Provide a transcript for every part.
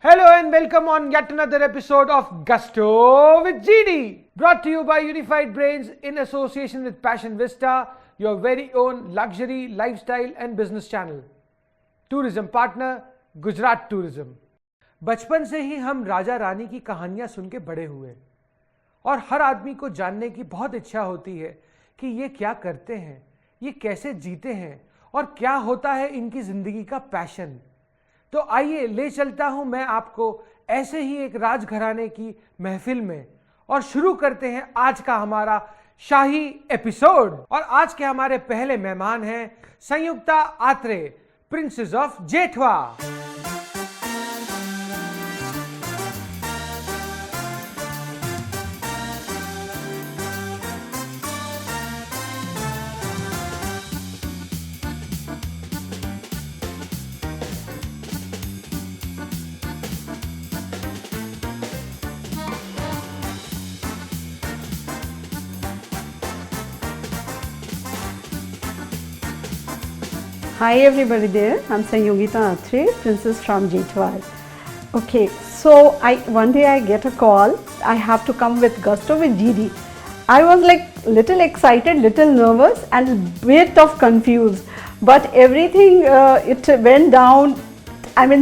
Hello and welcome on yet another episode of Gusto with GD, brought to you by Unified Brains in association with Passion Vista, your very own luxury, lifestyle and business channel. Tourism partner, Gujarat Tourism. बचपन से ही हम राजा रानी की कहानियां सुन के बड़े हुए और हर आदमी को जानने की बहुत इच्छा होती है कि ये क्या करते हैं, ये कैसे जीते हैं और क्या होता है इनकी जिंदगी का पैशन। तो आइए ले चलता हूं मैं आपको ऐसे ही एक राजघराने की महफिल में और शुरू करते हैं आज का हमारा शाही एपिसोड। और आज के हमारे पहले मेहमान हैं Sanyukta Atre, princess of Jethwa. Hi everybody there, I'm Sanyogita Atre, Princess from Jethwal. Okay, so one day I get a call, I have to come with Gusto with GD. I was like little excited, little nervous and bit of confused, but everything it went down,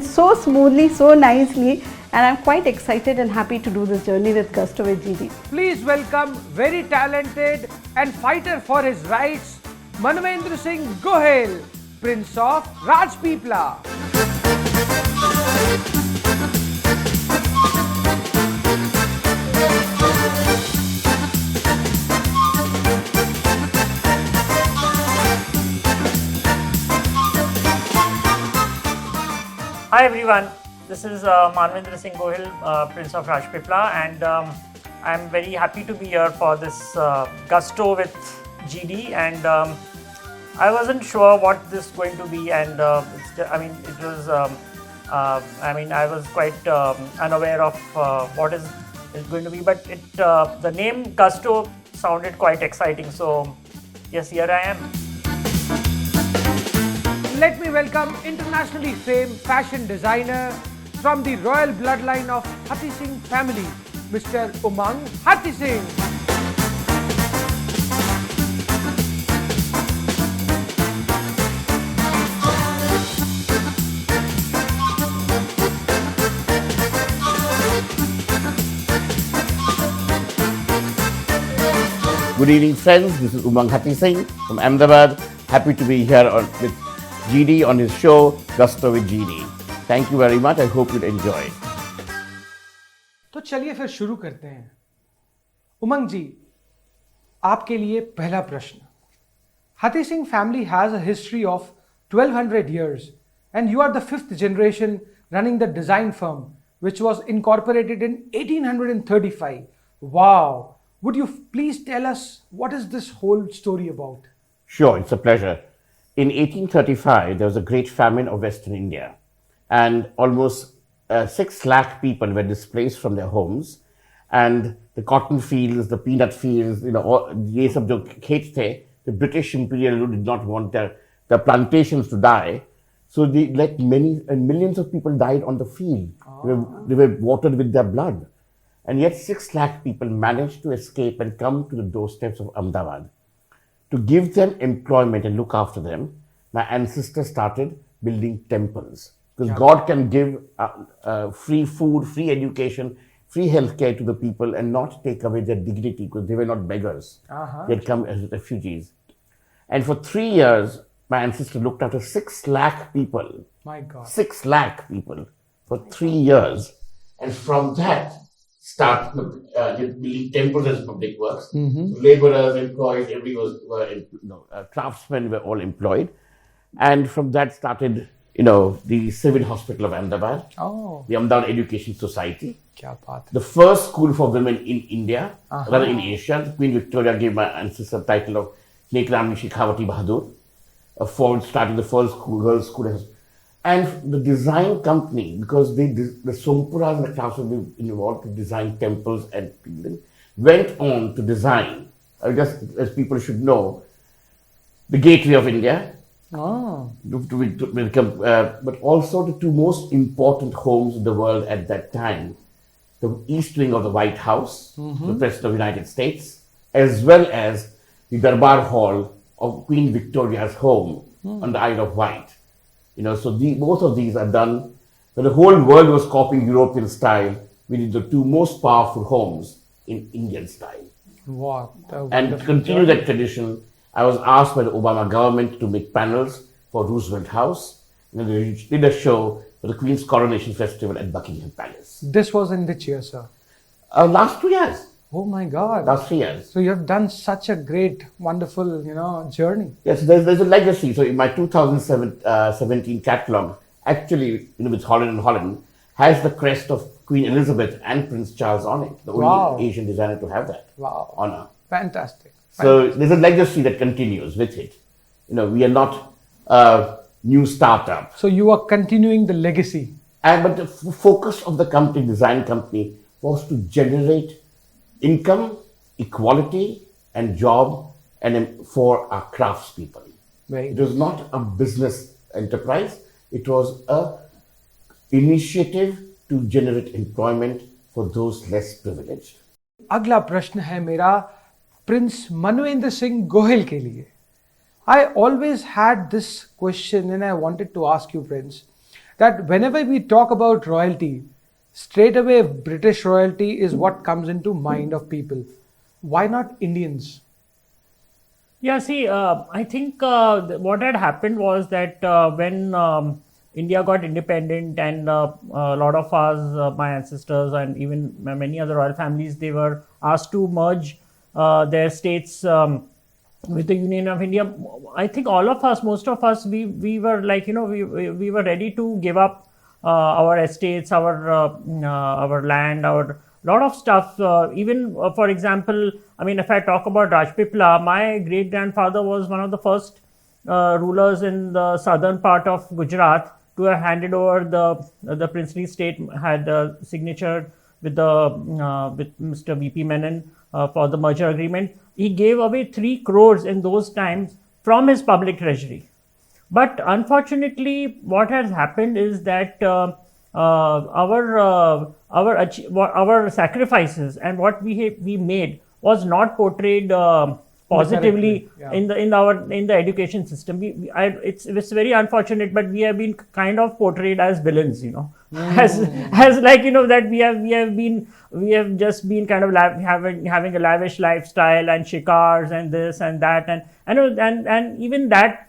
so smoothly, so nicely, and I'm quite excited and happy to do this journey with Gusto with GD. Please welcome very talented and fighter for his rights, Manvendra Singh Gohil, Prince of Rajpipla. Hi everyone, this is Manvendra Singh Gohil, Prince of Rajpipla, and I'm very happy to be here for this Gusto with GD. And I wasn't sure what this is going to be, and I was quite unaware of what is going to be, but the name Gusto sounded quite exciting, so yes, here I am. Let me welcome internationally famed fashion designer from the royal bloodline of Hathi Singh family, Mr. Umang Hathi Singh. Good evening, friends. This is Umang Hathi Singh from Ahmedabad. Happy to be here with GD on his show, Gusto with GD. Thank you very much. I hope you'll enjoy. तो चलिए फिर शुरू करते हैं। उमंग जी, आपके लिए पहला प्रश्न। Hathi Singh family has a history of 1200 years and you are the fifth generation running the design firm which was incorporated in 1835. Wow! Would you please tell us what is this whole story about? Sure, it's a pleasure. In 1835, there was a great famine of Western India, and almost 6 lakh people were displaced from their homes, and the cotton fields, the peanut fields, ये सब जो खेत थे, the British Imperial rule did not want the plantations to die, so they let millions of people died on the field. They were watered with their blood. And yet 6 lakh people managed to escape and come to the doorsteps of Ahmedabad. To give them employment and look after them, my ancestors started building temples. Because God can give free food, free education, free healthcare to the people and not take away their dignity because they were not beggars. They had come as refugees. And for 3 years, my ancestors looked after 6 lakh people. My God. 6 lakh people for 3 years. And from that, start building temples as public works. So laborers, employees, craftsmen were all employed. And from that started, the Civil Hospital of Ahmedabad, the Ahmedabad Education Society. The first school for women in India, rather in Asia. Queen Victoria gave my ancestor the title of Nekramni Shekhawati Bahadur for starting the first girls' school. And the design company, because the Sompuras and the craftsmen were involved to design temples and went on to design, just as people should know, the Gateway of India, Oh, but also the two most important homes in the world at that time, the East Wing of the White House, the President of the United States, as well as the Darbar Hall of Queen Victoria's home on the Isle of Wight. So both of these are done when the whole world was copying European style. We did the two most powerful homes in Indian style. what a And to wonderful continue journey. that tradition, I was asked by the Obama government to make panels for Roosevelt House. And they did a show for the Queen's Coronation Festival at Buckingham Palace. This was in which year, sir? Last 2 years, Oh my God. last 3 years. So you have done such a great, wonderful, journey. Yes, there's a legacy. So in my 2017 catalog, actually, with Holland and Holland, has the crest of Queen Elizabeth and Prince Charles on it. The only Wow. Asian designer to have that Wow. honor. Fantastic. So there's a legacy that continues with it. We are not a new startup. So you are continuing the legacy. But the focus of the company, design company, was to generate income, equality, and job for our craftspeople. Very It was not a business enterprise. It was a initiative to generate employment for those less privileged. अगला प्रश्न है मेरा Prince मनवेंद्र Singh Gohil के लिए. I always had this question and I wanted to ask you, Prince, that whenever we talk about royalty, straight away British royalty is what comes into mind of people. Why not Indians? Yeah, see, I think what had happened was that when India got independent and a lot of us, my ancestors and even many other royal families, they were asked to merge their states with the Union of India. I think all of us, most of us, we were like, we were ready to give up our estates, our land, our lot of stuff. Even for example, I mean, if I talk about Rajpipla, my great grandfather was one of the first rulers in the southern part of Gujarat to have handed over the princely state, had a signature with with Mr. V.P. Menon for the merger agreement. He gave away 3 crores in those times from his public treasury. But unfortunately, what has happened is that our sacrifices and what we made was not portrayed positively Yeah. in the education system. It's very unfortunate, but we have been kind of portrayed as villains, as like that we have just been kind of having a lavish lifestyle and shikars and this and that, and even that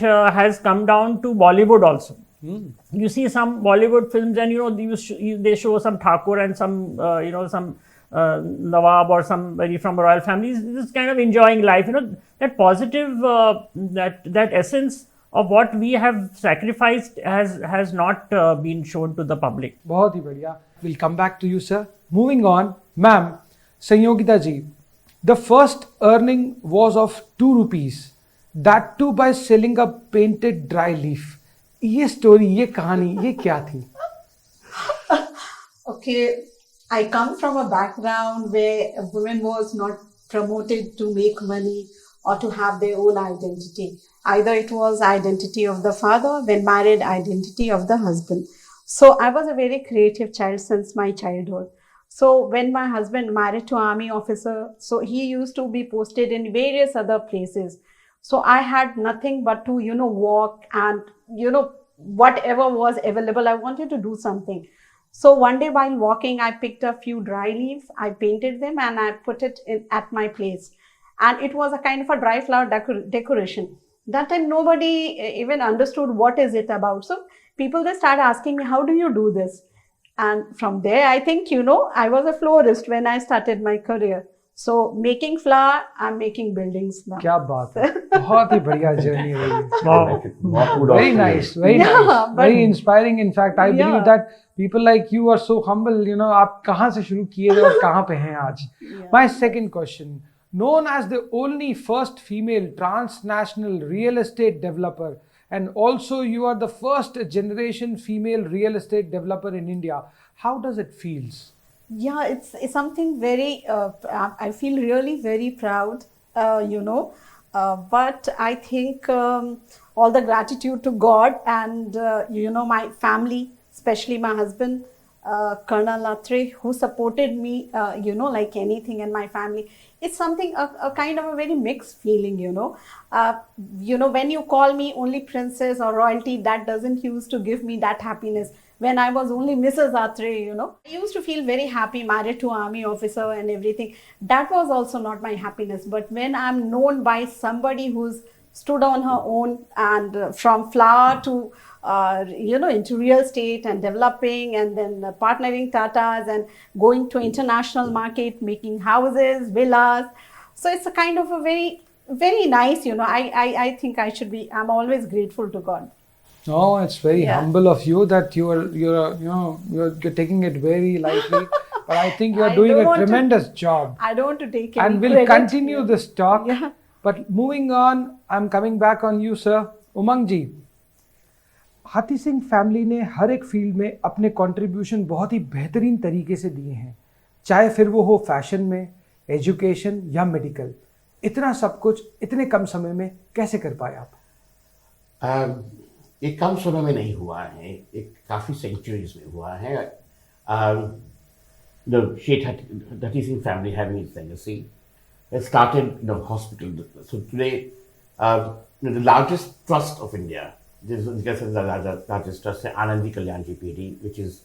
has come down to Bollywood also. You see some Bollywood films, and they show some Thakur and some some Nawab or somebody from a royal family is kind of enjoying life. That positive that essence of what we have sacrificed has not been shown to the public. बहुत ही बढ़िया. We'll come back to you, sir. Moving on, ma'am, Sanyogita ji, the first earning was of 2 rupees. That too by selling a painted dry leaf. ये story, ये कहानी, ये क्या थी? Okay, I come from a background where a woman was not promoted to make money or to have their own identity. Either it was identity of the father, when married, identity of the husband. So I was a very creative child since my childhood. So when my husband married to army officer, so he used to be posted in various other places. So I had nothing but to, walk and, whatever was available, I wanted to do something. So one day while walking, I picked a few dry leaves, I painted them and I put it at my place. And it was a kind of a dry flower decoration. That time nobody even understood what is it about. So people they started asking me, how do you do this? And from there, I think, I was a florist when I started my career. So making flower, I'm making buildings now. क्या बात है, बहुत ही बढ़िया journey रही है. Wow. Very nice, very Yeah, nice, but- very inspiring. In fact, I Yeah. believe that people like you are so humble. आप कहाँ से शुरू किए थे और कहाँ पे हैं आज? My second question, known as the only first female transnational real estate developer, and also you are the first generation female real estate developer in India. How does it feels? Yeah, it's something very, I feel really very proud, But I think all the gratitude to God and my family, especially my husband, Colonel Atre, who supported me, like anything, and my family. It's something a kind of a very mixed feeling. When you call me only princess or royalty, that doesn't used to give me that happiness. When I was only Mrs. Atre, I used to feel very happy, married to army officer and everything. That was also not my happiness. But when I'm known by somebody who's stood on her own and from flower to into real estate and developing and then partnering Tatas and going to international market, making houses, villas. So it's a kind of a very, very nice, I think I'm always grateful to God. No, it's very Yeah. humble of you that you're taking it very lightly. But I think you're I doing don't a want to- tremendous job. I don't want to take any And we'll credit. continue this talk. Yeah. But moving on, I'm coming back on you, sir. Umang ji, हाथी Singh family ने हर एक field में अपने contribution बहुत ही बेहतरीन तरीके से दिए हैं, चाहे फिर वो हो फैशन में, एजुकेशन या मेडिकल. इतना सब कुछ इतने कम समय में कैसे कर पाए आप? एक कम समय में नहीं हुआ है, एक काफ़ी सेंचुरीज में हुआ है. The Sheikh Hati Singh family having its legacy has started hospital. So today, the largest trust of India, this is the largest trust, Anand Kalyanji PD, which is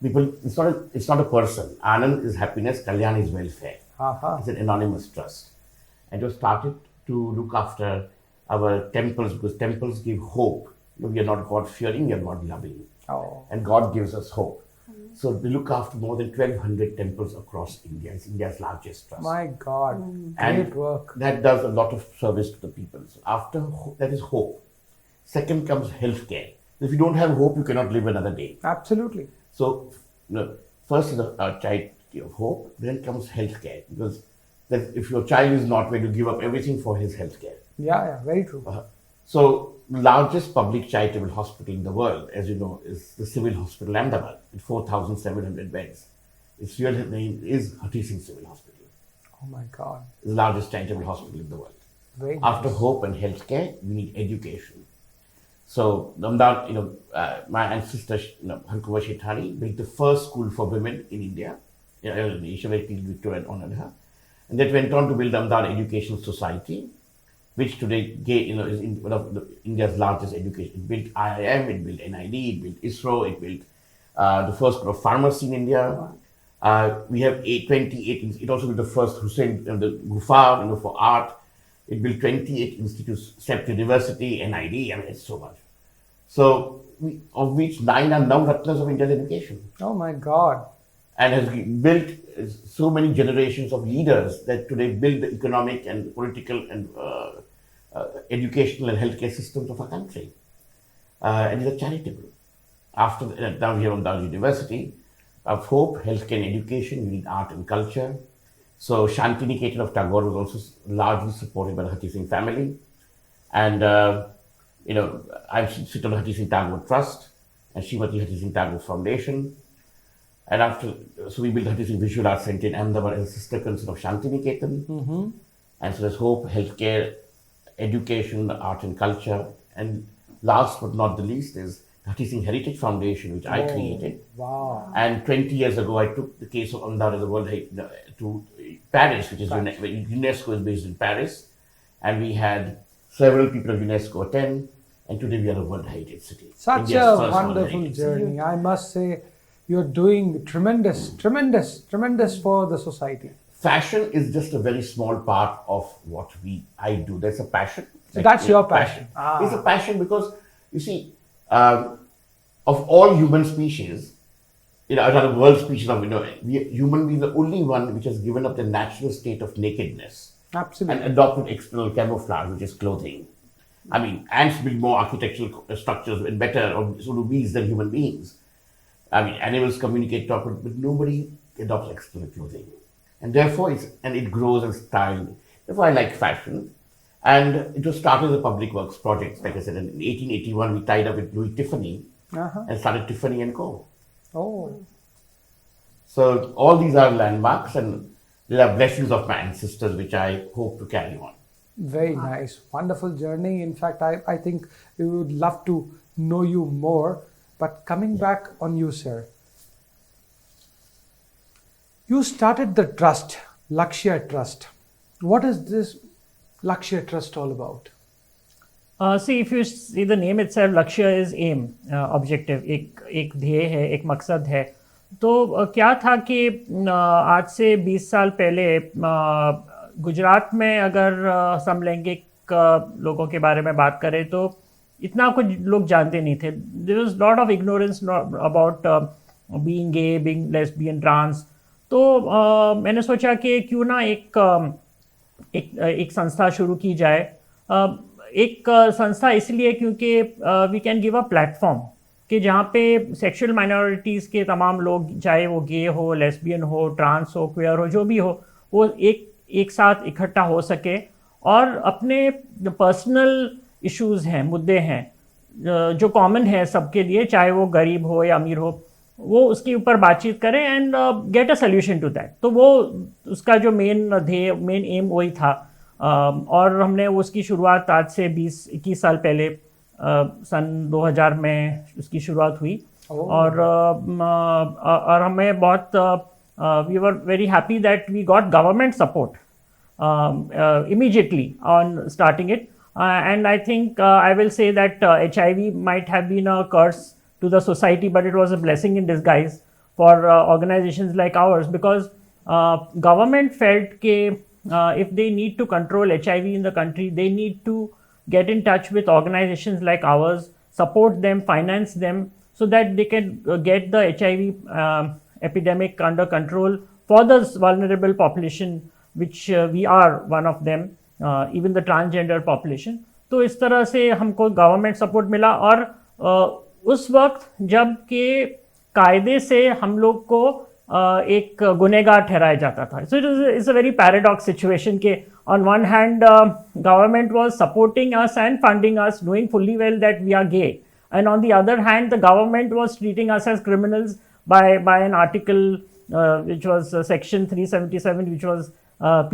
people. It's not a person. Anand is happiness. Kalyan is welfare. Aha. It's an anonymous trust, and it was started to look after our temples because temples give hope. We are not God fearing, we are God loving, Oh. and God gives us hope. So we look after more than 1,200 temples across India. It's India's largest trust. My God, And great work. that does a lot of service to the people. So after that is hope. Second comes healthcare. If you don't have hope, you cannot live another day. Absolutely. So first is a child of hope. Then comes healthcare because if your child is not well, you give up everything for his healthcare. Yeah, very true. So the largest public charitable hospital in the world, as you know, is the Civil Hospital Ahmedabad with 4,700 beds. Its real name is Hati Singh Civil Hospital. Oh my God, It's the largest charitable hospital in the world. very After nice. hope and healthcare, we need education. So, Namdar, my ancestor, Hankuva Shethani, built the first school for women in India. Ishwari Victoria honored her. And that went on to build Namdar Education Society, which today is one of India's largest education. It built IIM, it built NID, it built ISRO, it built the first school of pharmacy in India. We have 28. It also built the first Hussain, the Gufa, for art. It built 28 institutes, SEPT University, NID. I mean, it's so much. So, of which 9 are now Ratnas of India's education, Oh my God. and has built so many generations of leaders that today build the economic and political and educational and healthcare systems of our country. And these are charitable. After now we have Ahmedabad University of Hope, Healthcare and Education, we need art and culture. So Shantiniketan of Tagore was also largely supported by the Hati Singh family. And, I sit on the Hati Singh Tagore Trust and Srimati Hati Singh Tagore Foundation. And so we built Hati Singh Visual Arts Center in Ahmedabad as a sister concern of Shantiniketan. And so there's hope, healthcare, education, art and culture. And last but not the least is Hati Singh Heritage Foundation, which I created. Wow. And 20 years ago, I took the case of Ahmedabad as a World Heritage to Paris, which is UNESCO is based in Paris. And we had several people of UNESCO attend. And today we are a World Heritage City. Such India's a first World wonderful Heritage City. journey. I must say, you're doing tremendous for the society. Fashion is just a very small part of what I do. That's a passion. So that's your passion. It's a passion because, you see, of all human species, out of the world species of, human beings are the only one which has given up the natural state of nakedness Absolutely. and adopted external camouflage, which is clothing. I mean, ants build more architectural structures and better, or so do bees than human beings. I mean, animals communicate, talk, but nobody adopts external clothing. And therefore, it grows in style. Therefore, I like fashion. And it was started as a public works project. Like I said, in 1881, we tied up with Louis Tiffany and started Tiffany & Co. Oh, So all these are landmarks and they are blessings of my ancestors, which I hope to carry on. Very nice. Wonderful journey. In fact, I think we would love to know you more. But coming back on you, sir. You started the trust, Lakshya Trust. What is this Lakshya Trust all about? See, if you see the name itself, Lakshya is aim, objective. एक ध्येय है, एक मकसद है. तो क्या था कि आज से 20 साल पहले गुजरात में अगर समलैंगिक लोगों के बारे में बात करें तो इतना कुछ लोग जानते नहीं थे. There was lot of ignorance about being gay, being lesbian, trans. तो मैंने सोचा कि क्यों ना एक संस्था शुरू की जाए. एक संस्था इसलिए क्योंकि we can give a platform कि जहाँ पे सेक्सुअल माइनॉरिटीज़ के तमाम लोग, चाहे वो गे हो, लेस्बियन हो, ट्रांस हो, क्वेयर हो, जो भी हो, वो एक साथ इकट्ठा हो सके और अपने पर्सनल इश्यूज़ हैं, मुद्दे हैं जो कॉमन है सबके लिए, चाहे वो गरीब हो या अमीर हो, वो उसके ऊपर बातचीत करें and get a solution to that. तो वो उसका जो मेन एम वही था. और हमने उसकी शुरुआत आज से 20-21 साल पहले सन 2000 में उसकी शुरुआत हुई. और हमें बहुत we were very happy that we got government support immediately on starting it. And I think I will say that HIV might have been a curse to the society, but it was a blessing in disguise for organizations like ours, because government felt that if they need to control HIV in the country, they need to get in touch with organizations like ours, support them, finance them, so that they can get the HIV epidemic under control for the vulnerable population, which we are one of them, even the transgender population. तो इस तरह से हमको government support मिला. और उस वक्त जब के कायदे से हम लोग को एक गुनहगार ठहराया जाता था. So it's a very paradox situation के on one hand government was supporting us and funding us, knowing fully well that we are gay, and on the other hand the government was treating us as criminals by an article which was section 377, which was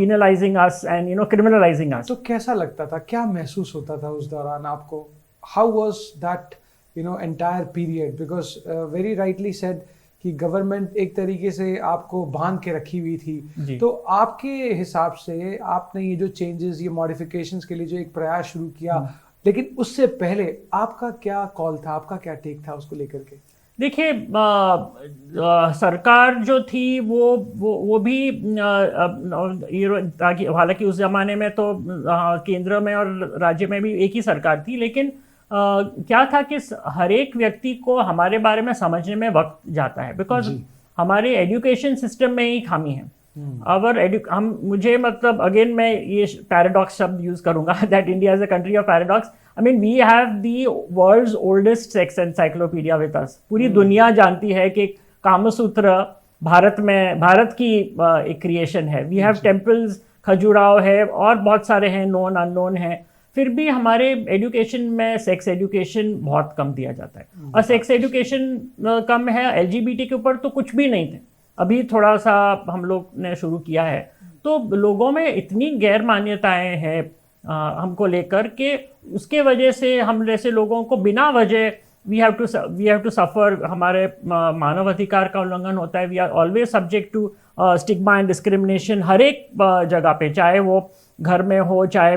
penalizing us and criminalizing us. तो कैसा लगता था, क्या महसूस होता था उस दौरान आपको? How was that entire period? Because very rightly said कि गवर्नमेंट एक तरीके से आपको बांध के रखी हुई थी. तो आपके हिसाब से आपने ये जो चेंजेस, ये मॉडिफिकेशंस के लिए जो एक प्रयास शुरू किया, लेकिन उससे पहले आपका क्या कॉल था, आपका क्या टेक था उसको लेकर के? देखिए, सरकार जो थी वो भी हालांकि उस ज़माने में तो केंद्र में और राज्य में भी एक ही सरकार थी, लेकिन क्या था कि हर एक व्यक्ति को हमारे बारे में समझने में वक्त जाता है, बिकॉज हमारे एजुकेशन सिस्टम में ही खामी है. मुझे मतलब अगेन मैं ये पैराडॉक्स शब्द यूज करूंगा, that India is a country of paradox. I mean we have the world's oldest sex encyclopedia with us. पूरी दुनिया जानती है कि कामसूत्र भारत की एक क्रिएशन है. वी हैव टेम्पल्स, खजुराहो है और बहुत सारे हैं, नोन अननोन हैं. फिर भी हमारे एजुकेशन में सेक्स एजुकेशन बहुत कम दिया जाता है. और सेक्स एजुकेशन कम है, LGBT के ऊपर तो कुछ भी नहीं थे. अभी थोड़ा सा हम लोग ने शुरू किया है. तो लोगों में इतनी गैर मान्यताएं हैं हमको लेकर के, उसके वजह से हम जैसे लोगों को बिना वजह वी हैव टू सफ़र. हमारे मानव अधिकार का उल्लंघन होता है. We are always subject to stigma and discrimination हर एक जगह पे, चाहे वो घर में हो, चाहे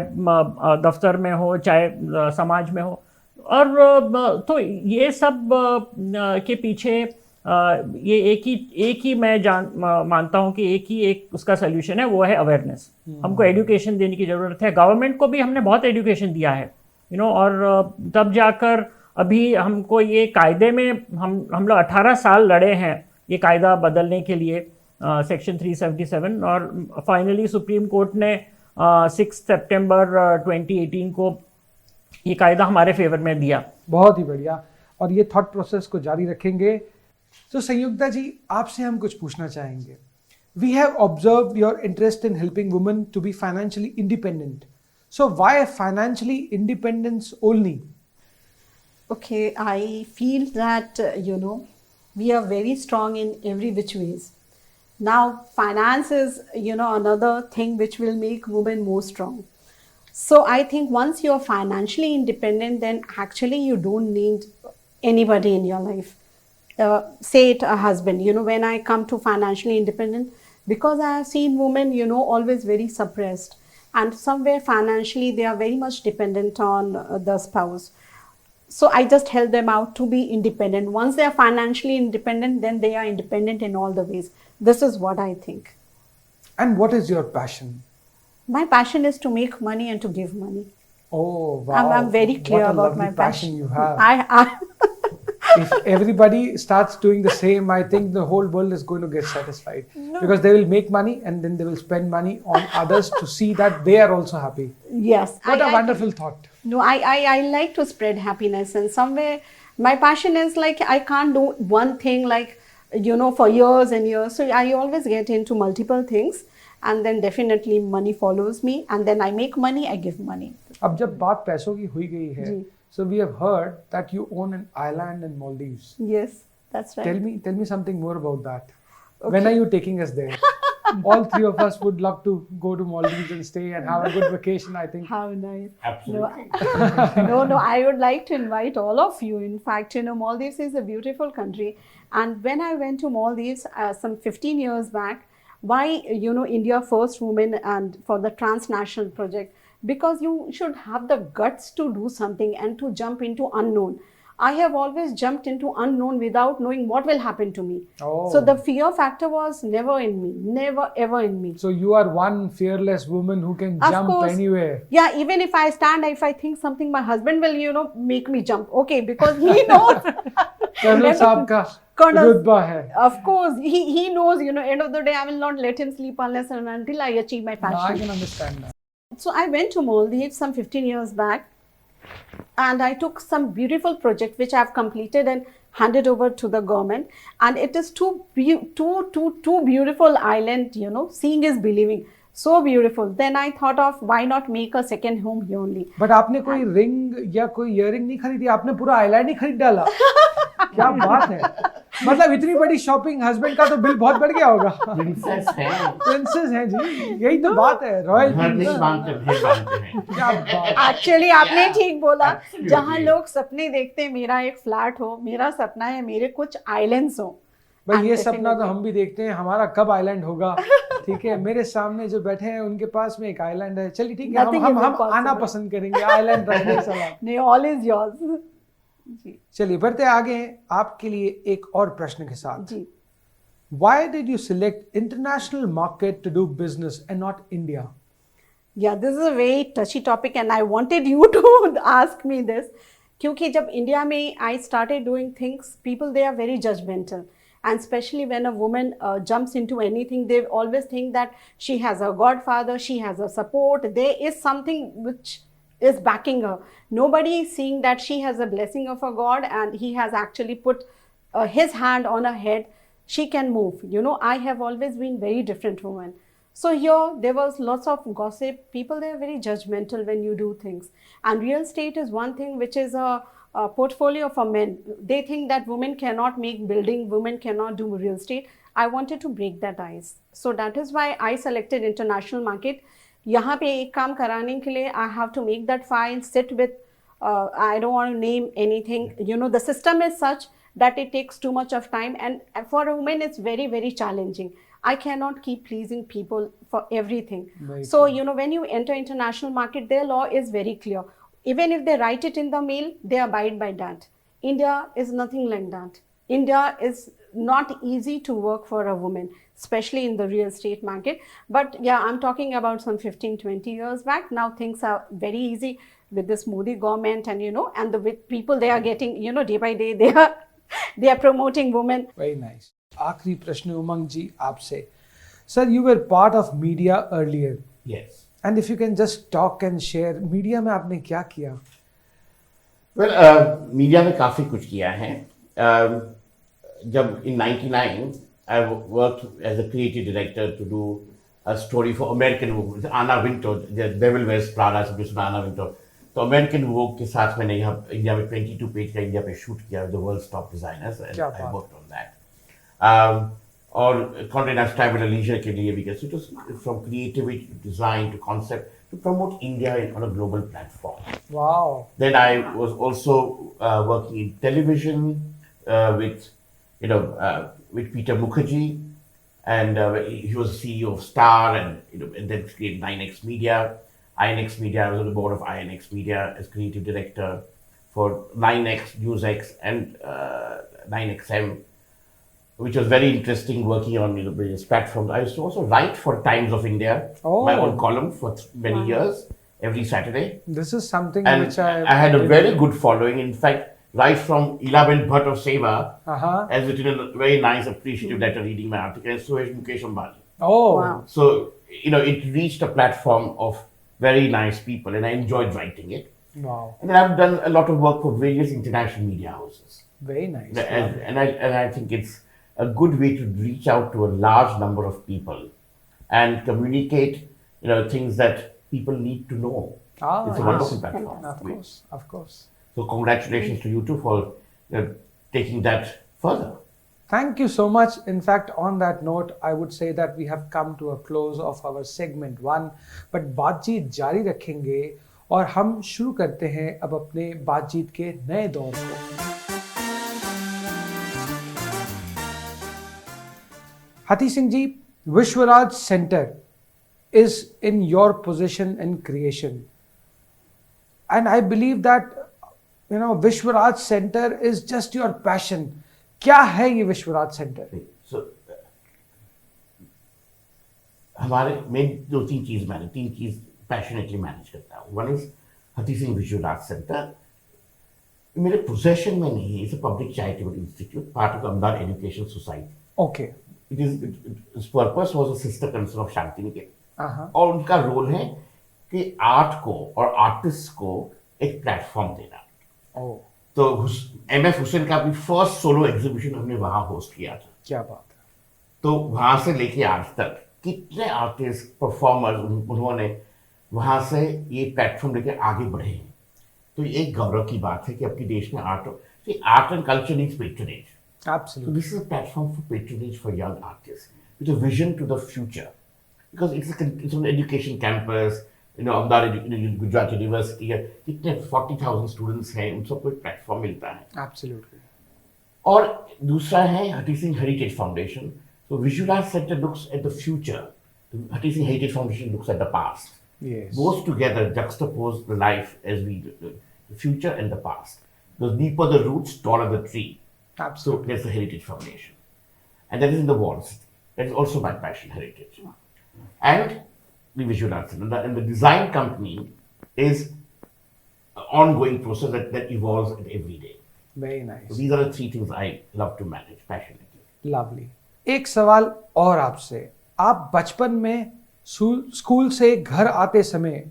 दफ्तर में हो, चाहे समाज में हो. और तो ये सब के पीछे ये एक ही मैं मानता हूँ कि एक उसका सोल्यूशन है, वो है अवेयरनेस. हमको एजुकेशन देने की ज़रूरत है. गवर्नमेंट को भी हमने बहुत एजुकेशन दिया है, और तब जाकर अभी हमको ये कायदे में हम लोग 18 साल लड़े हैं ये कायदा बदलने के लिए, सेक्शन 377, और फाइनली सुप्रीम कोर्ट ने 6 सितंबर 2018 को ये कायदा हमारे फेवर में दिया. बहुत ही बढ़िया. और ये थॉट प्रोसेस को जारी रखेंगे. तो संयुक्ता जी, आपसे हम कुछ पूछना चाहेंगे. We have observe your interest in helping women to be financially independent. So why financially independence only? Okay, I feel that we are very strong in every which ways. Now finance is another thing which will make women more strong. So I think once you're financially independent, then actually you don't need anybody in your life. Say it a husband, when I come to financially independent, because I have seen women, always very suppressed, and somewhere financially they are very much dependent on the spouse. So I just help them out to be independent. Once they are financially independent, then they are independent in all the ways. This is what I think. And what is your passion? My passion is to make money and to give money. Oh, wow. I'm very clear what a about lovely my passion. you have. I If everybody starts doing the same, I think the whole world is going to get satisfied. Because they will make money and then they will spend money on others to see that they are also happy. yes. What a a wonderful thought. No, I like to spread happiness, and somewhere my passion is like I can't do one thing like, for years and years. So I always get into multiple things, and then definitely money follows me, and then I make money, I give money. अब जब बात पैसों की हुई गई है, जी. so we have heard that you own an island in Maldives. Yes, that's right. Tell me something more about that. When are you taking us there? All three of us would love to go to Maldives and stay and have a good vacation, I think. How nice. Absolutely. No, I would like to invite all of you. In fact, Maldives is a beautiful country. And when I went to Maldives some 15 years back, why, India first woman and for the transnational project? Because you should have the guts to do something and to jump into unknown. I have always jumped into unknown without knowing what will happen to me. Oh. So the fear factor was never in me, never ever in me. So you are one fearless woman who can Of jump course. anywhere. Yeah, even if I stand, if I think something, my husband will, make me jump. Okay, because he knows. Colonel साहब का Colonel- रुतबा है. Of course, he knows, end of the day, I will not let him sleep unless and until I achieve my No, I passion. can understand that. So I went to Maldives some 15 years back, and I took some beautiful project which I have completed and handed over to the government. And it is two beautiful island, seeing is believing. So beautiful. Then I thought of why not make a second home here only. But आपने कोई ring या कोई earring नहीं खरीदी, आपने पूरा island ही खरीद डाला. क्या बात है. मतलब इतनी बड़ी शॉपिंग, हस्बैंड का तो बिल बहुत बढ़ गया होगा. प्रिंसेस है. प्रिंसेस हैं जी, यही तो बात है. रॉयल घर नहीं बांधते, भेड़ बांधते हैं. क्या बात. एक्चुअली आपने ठीक बोला. Absolutely. जहाँ लोग सपने देखते हैं मेरा एक फ्लैट हो, मेरा सपना है मेरे कुछ आइलैंड्स हो. भाई ये सपना तो हम भी देखते हैं, हमारा कब आइलैंड होगा. ठीक है, मेरे सामने जो बैठे हैं उनके पास में एक आइलैंड है. चलिए ठीक है, Nothing हम is impossible. आना पसंद करेंगे आइलैंड रहने सलाम. नहीं, ऑल इज योर्स. जी चलिए बढ़ते आगे हैं आपके लिए एक और प्रश्न के साथ. जी. Why did you select international market to do business and not India? Yeah, this is a very touchy topic and I wanted you to ask me this. क्योंकि जब इंडिया में I started doing things, people they are very judgmental. And especially when a woman jumps into anything, they always think that she has a godfather, she has a support, there is something which is backing her. Nobody is seeing that she has a blessing of a God and he has actually put his hand on her head. She can move. I have always been very different woman. So here there was lots of gossip. People, they are very judgmental when you do things. And real estate is one thing which is a portfolio for men. They think that women cannot make building, women cannot do real estate. I wanted to break that ice. So that is why I selected international market. यहाँ पे एक काम कराने के लिए I have to make that file, sit with, I don't want to name anything. The system is such that it takes too much of time, and for a woman it's very, very challenging. I cannot keep pleasing people for everything. Very So, when you enter international market, their law is very clear. Even if they write it in the mail, they abide by that. India is nothing like that. India is not easy to work for a woman, especially in the real estate market. But yeah, I'm talking about some 15, 20 years back. Now things are very easy with this Modi government and, and the with people they are getting, day by day, they are promoting women. Very nice. आखिरी प्रश्न उमंग जी आपसे. Sir, you were part of media earlier. Yes. And if you can just talk and share, media में आपने क्या किया? Well, media में काफ़ी कुछ किया है. जब in 99 I worked as a creative director to do a story for American Vogue, Anna Wintour, the Devil Wears Prada, सब सुना Anna Wintour. तो अमेरिकन वोग के साथ मैंने यहाँ इंडिया में 22 पेज का इंडिया पे शूट किया the world's top designers and I worked on that. और कॉन्डे नाइट ट्रैवल लीजर के लिए भी कैसे, from creativity design to concept to promote India on a global platform. Wow. Then I was also working in television with, with Peter Mukherjee, and he was CEO of Star, and then created 9X Media. INX Media, I was on the board of INX Media as creative director for 9X, NewsX, and 9XM, which was very interesting working on various platforms. I used to also write for Times of India, my own column for many years, every Saturday. This is something And which I had a very good following. In fact, right from Ilabel Bhatt of Seva has written a very nice appreciative letter reading my article, and so has Mukesh Ambani. Oh, Wow. So, it reached a platform of very nice people, and I enjoyed writing it. wow. And then I've done a lot of work for various international media houses. Very nice. And I think it's a good way to reach out to a large number of people and communicate, things that people need to know. Ah, It's a yes. wonderful platform. Of course, of course. So congratulations to you too for taking that further. Thank you so much. In fact, on that note, I would say that we have come to a close of our segment 1, but बातचीत जारी रखेंगे और हम शुरू करते हैं अब अपने बातचीत के नए दौर को। Hati Singh ji, Vishwaraj Center is in your possession and creation, and I believe that Vishwaraj Center is just your passion. क्या है ये विश्वराज सेंटर? So, हमारे मेन तीन चीज पैशनेटली मैनेज करता हूँ. One is Hathi Singh Vishwaraj centre. मेरे पोजेशन में नहीं है. It's a public charitable institute, part of Ahmedabad education society. Okay. Its purpose was a sister concern of Shanti Niketan. और उनका रोल है कि आर्ट को और आर्टिस्ट को एक प्लेटफॉर्म देना. ओह, तो एमएफ हुसैन का भी फर्स्ट सोलो एग्जीबिशन हमने वहां होस्ट किया था. क्या बात है. तो वहां से लेके आज तक कितने आर्टिस्ट परफॉर्मर्स उन्होंने वहां से ये प्लेटफॉर्म लेके आगे बढ़े हैं. तो ये एक गौरव की बात है कि अपने देश में art and culture needs patronage. Absolutely. This is a platform for patronage for young artists with a vision to the future, because it's an education campus. Ahmedabad Gujarat university है, कितने 40,000 स्टूडेंट्स हैं, उन सबको एक प्लेटफॉर्म मिलता है. Absolutely. और दूसरा है हटी Singh heritage foundation. So Visualize Center looks at the future. The Hati Singh Heritage Foundation looks at the past. Yes. Both together juxtapose the life as we the future and the past. The deeper the roots, taller the tree. So Absolutely. there's the Heritage Foundation. And that is in the walls. That is also my passion, heritage. And the Visualize Center. And the design company is an ongoing process that evolves every day. Very So nice. these are the three things I love to manage passionately. Lovely. एक सवाल और आपसे. आप बचपन में school से घर आते समय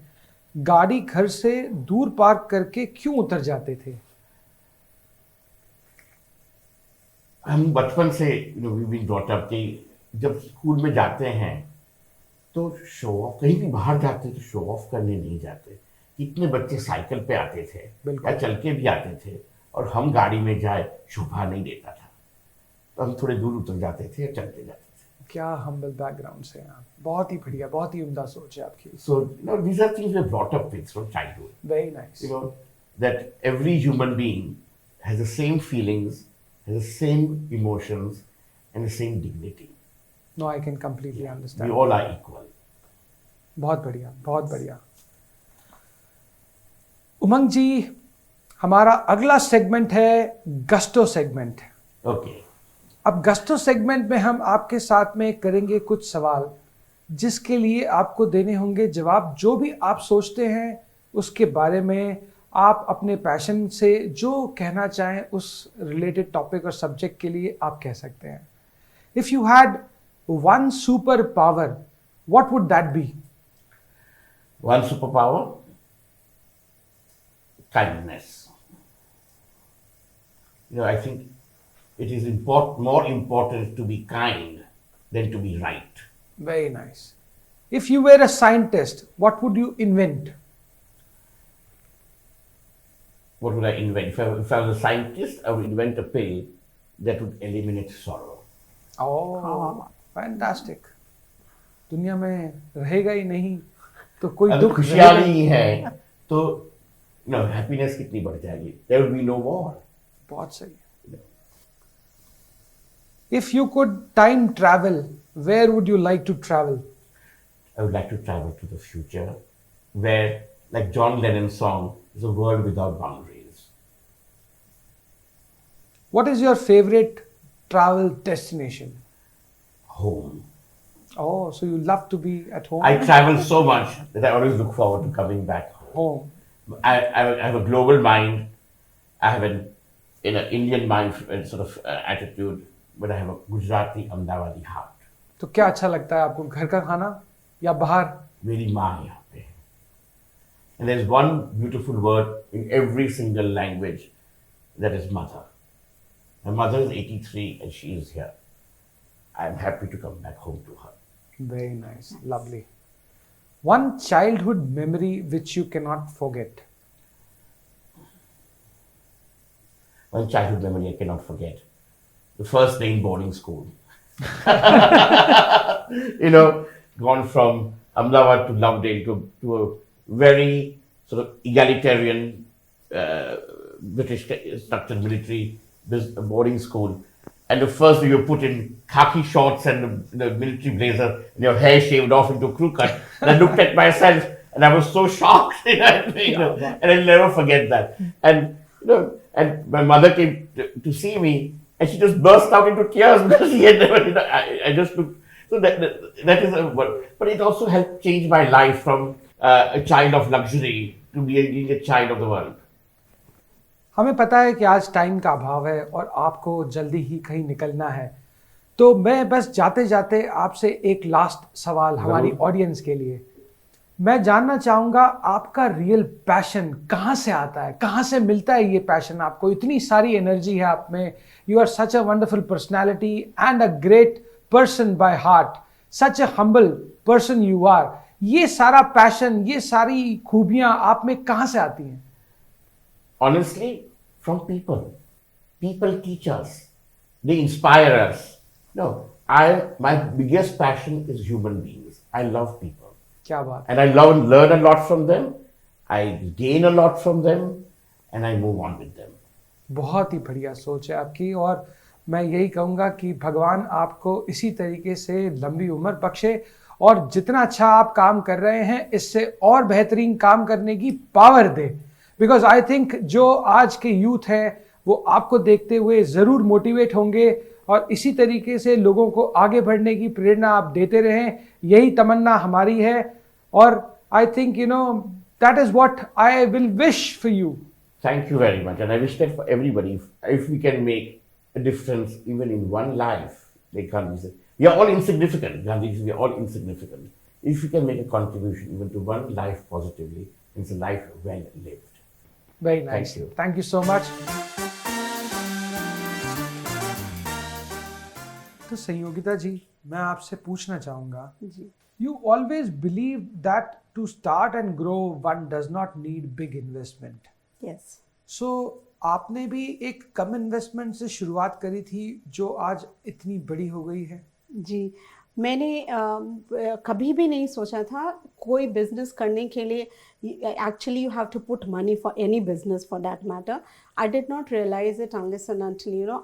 गाड़ी घर से दूर पार्क करके क्यों उतर जाते थे? हम बचपन से वी बीन ब्रॉट अप कि जब स्कूल में जाते हैं तो शो ऑफ, कहीं भी बाहर जाते तो शो ऑफ करने नहीं जाते. कितने बच्चे साइकिल पे आते थे बिल्कुल. या चल के भी आते थे, और हम गाड़ी में जाए शोभा नहीं देता था, तो हम थोड़े दूर उतर जाते थे या चलते जाते थे. क्या हम्बल बैकग्राउंड से हैं आप. बहुत ही बढ़िया, बहुत ही उम्दा सोच है आपकी. So these are things we're brought up with from childhood. Very nice. That every human being has the same feelings, has the same emotions, and the same dignity. No, I can completely We understand. all are equal. बहुत बढ़िया, बहुत बढ़िया. उमंग जी, हमारा अगला segment है gusto segment. Okay. अब gusto segment में हम आपके साथ में करेंगे कुछ सवाल जिसके लिए आपको देने होंगे जवाब. जो भी आप सोचते हैं उसके बारे में आप अपने पैशन से जो कहना चाहें उस रिलेटेड टॉपिक और सब्जेक्ट के लिए आप कह सकते हैं. If you had one super power, what would that be? One superpower, kindness. I think it is more important to be kind than to be right. Very nice. If you were a scientist, what would you invent? What would I invent? If I was a scientist, I would invent a pill that would eliminate sorrow. Oh, fantastic. दुनिया में रहेगा ही नहीं तो कोई अगर दुख खुशियां रहेगा नहीं है तो हैप्पीनेस कितनी बढ़ जाएगी? देयर विल बी नो मोर. बहुत सही. If you could time travel, where would you like to travel? I would like to travel to the future where, like John Lennon's song, is a world without boundaries. What is your favorite travel destination? Home. Oh, so you love to be at home? I travel so much that I always look forward to coming back home. Home. I have a global mind. I have an Indian mind sort of attitude, but I have a Gujarati Ahmedabadi heart. तो क्या अच्छा लगता है आपको, घर का खाना या बाहर? मेरी माँ है यहाँ पे. And there's one beautiful word in every single language, that is mother. My mother is 83 and she is here. I am happy to come back home to her. Very nice, lovely. One childhood memory which you cannot forget. One childhood memory I cannot forget. The first day in boarding school. Gone from Ahmedabad to Lovedale to a very sort of egalitarian British structured military boarding school. And the first day you were put in khaki shorts and the military blazer and your hair shaved off into crew cut. And I looked at myself and I was so shocked. And I'll never forget that. And and my mother came to see me and she just burst out into tears because she had never, I just looked. So that is but it also helped change my life from a child of luxury to being a child of the world. हमें पता है कि आज time का अभाव है और आपको जल्दी ही कहीं निकलना है, तो मैं बस जाते जाते आपसे एक लास्ट सवाल हमारी ऑडियंस के लिए. मैं जानना चाहूँगा आपका रियल पैशन कहाँ से आता है, कहाँ से मिलता है ये पैशन आपको? इतनी सारी एनर्जी है आप में, you are such a wonderful personality and a great person by heart, such a humble person you are. ये सारा पैशन, ये सारी खूबियाँ आप में कहाँ से आती हैं? Honestly, from people. People teach us. They inspire us. No, my biggest passion is human beings. I love people. क्या बात. And I learn a lot from them. I gain a lot from them. And I move on with them. बहुत ही बढ़िया सोच है आपकी, और मैं यही कहूँगा कि भगवान आपको इसी तरीके से लंबी उम्र बख्शे और जितना अच्छा आप काम कर रहे हैं इससे और बेहतरीन काम करने की power they. Because I think जो आज के यूथ है वो आपको देखते हुए ज़रूर मोटिवेट होंगे और इसी तरीके से लोगों को आगे बढ़ने की प्रेरणा आप देते रहें, यही तमन्ना हमारी है. और I think that is what I will wish for you. Thank you very much. And I wish that for everybody, if we can make a difference even in one life, like Gandhi said, we are all insignificant. Gandhi said, we are all insignificant. If we can make a contribution even to one life positively, it's a life well lived. Very nice. Thank you. Thank you so much. तो संयोगिता जी, मैं आपसे पूछना चाहूँगा, you always believe that to start and grow one does not need big investment. Yes. So आपने भी एक कम investment से शुरुआत करी थी जो आज इतनी बड़ी हो गई है. जी, मैंने कभी भी नहीं सोचा था कोई बिजनेस करने के लिए. Actually, you have to put money for any business for that matter. I did not realize it unless and until,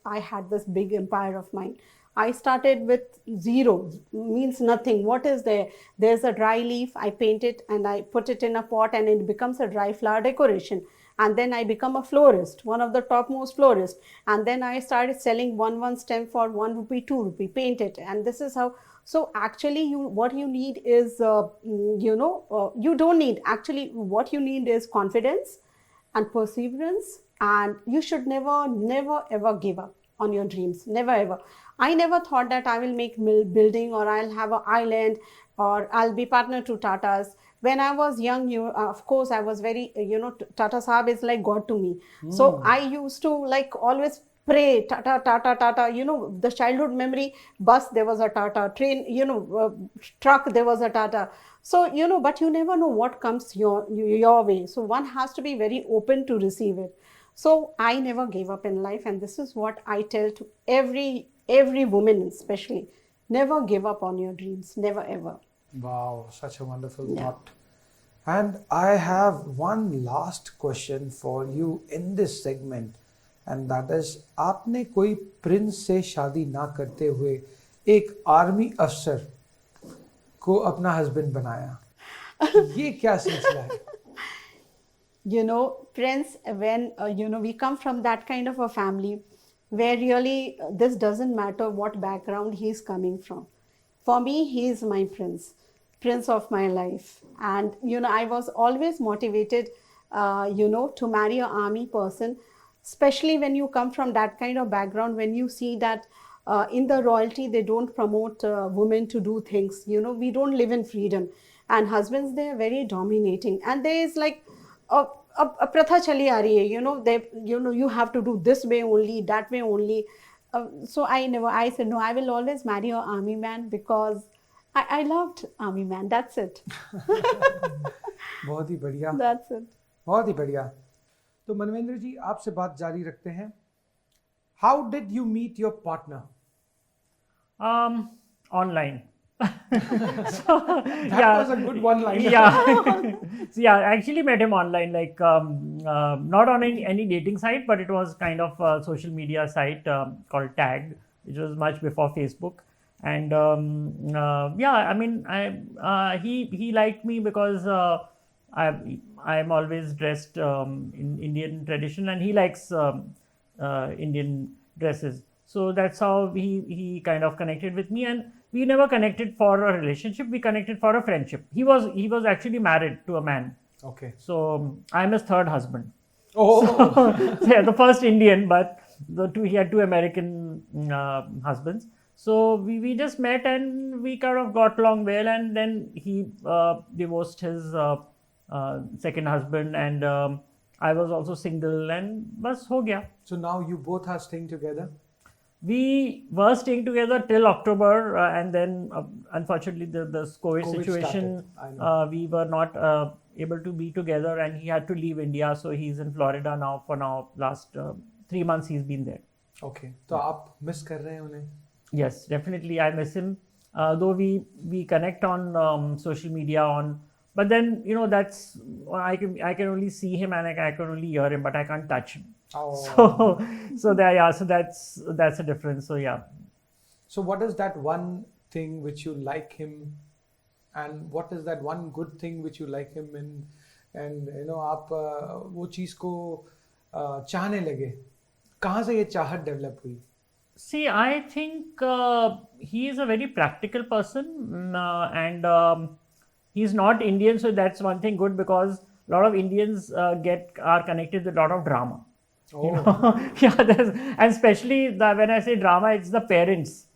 I had this big empire of mine. I started with zero, means nothing. What is there? There's a dry leaf, I paint it and I put it in a pot and it becomes a dry flower decoration. And then I become a florist, one of the topmost florists. And then I started selling one stem for 1 rupee, 2 rupee, paint it. And this is how. So actually what you need is, you don't need, actually what you need is confidence and perseverance, and you should never ever give up on your dreams, never ever. I never thought that I will make building or I'll have an island or I'll be partner to Tatas. When I was young, of course, I was very, Tata Saab is like God to me. So I used to like always pray, Tata, Tata, Tata, the childhood memory, bus, there was a Tata, train, truck, there was a Tata. So, but you never know what comes your way. So one has to be very open to receive it. So I never gave up in life. And this is what I tell to every woman especially. Never give up on your dreams, never ever. Wow, such a wonderful Yeah. thought. And I have one last question for you in this segment, and that is, आपने कोई Prince से शादी ना करते हुए एक army अफसर को अपना हस्बैंड बनाया, ये क्या सिलसिला है? You know, Prince, when we come from that kind of a family where really this doesn't matter what background he's coming from. For me, he is my prince of my life. And I was always motivated to marry an army person, especially when you come from that kind of background, when you see that in the royalty they don't promote women to do things. We don't live in freedom, and husbands, they are very dominating, and there is like a pratha chali aa rahi hai, they you have to do this way only, that way only. So I said no, I will always marry an army man because I loved army man. That's it. बहुत ही बढ़िया, That's it. बहुत ही बढ़िया। तो मनवेंद्र जी, आपसे बात जारी रखते हैं। How did you meet your partner? Online. That was a good one-liner. Yeah. So yeah, I actually met him online, like not on any dating site, but it was kind of a social media site called Tagged, which was much before Facebook. And yeah, I mean, he liked me because I'm always dressed in Indian tradition, and he likes Indian dresses. So that's how he kind of connected with me, and we never connected for a relationship. We connected for a friendship. He was actually married to a man. Okay. So I'm his third husband. Oh. So, yeah, the first Indian, but he had two American husbands. So we just met and we kind of got along well, and then he divorced his second husband, and I was also single, and bas ho gaya. So now you both are staying together? We were staying together till October, and then unfortunately the COVID situation, started. I know. we were not able to be together, and he had to leave India. So he's in Florida now. For now, last 3 months he's been there. Okay. तो आप miss कर रहे हैं उन्हें? Yes, definitely I miss him. Though we connect on social media but then that's I can only see him and I can only hear him, but I can't touch him. Oh. So that's a difference. So yeah. So what is that one thing which you like him, and what is that one good thing which you like him in, and आप वो चीज को चाहने लगे, कहाँ से ये चाहत डेवलप हुई? See, I think he is a very practical person, and he's not Indian, so that's one thing good, because a lot of Indians are connected with a lot of drama. Oh. Yeah, and especially when I say drama, it's the parents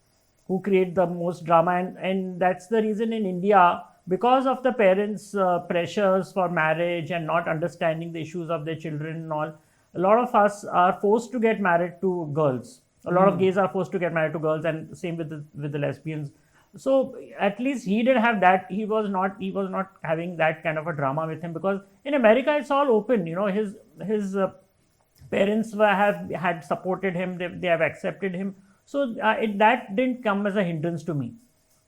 who create the most drama, and that's the reason in India, because of the parents' pressures for marriage and not understanding the issues of their children and all, a lot of us are forced to get married to girls. A lot of gays are forced to get married to girls, and same with the lesbians. So at least he didn't have that. He was not having that kind of a drama with him, because in America it's all open. His parents had supported him. They have accepted him. So that didn't come as a hindrance to me.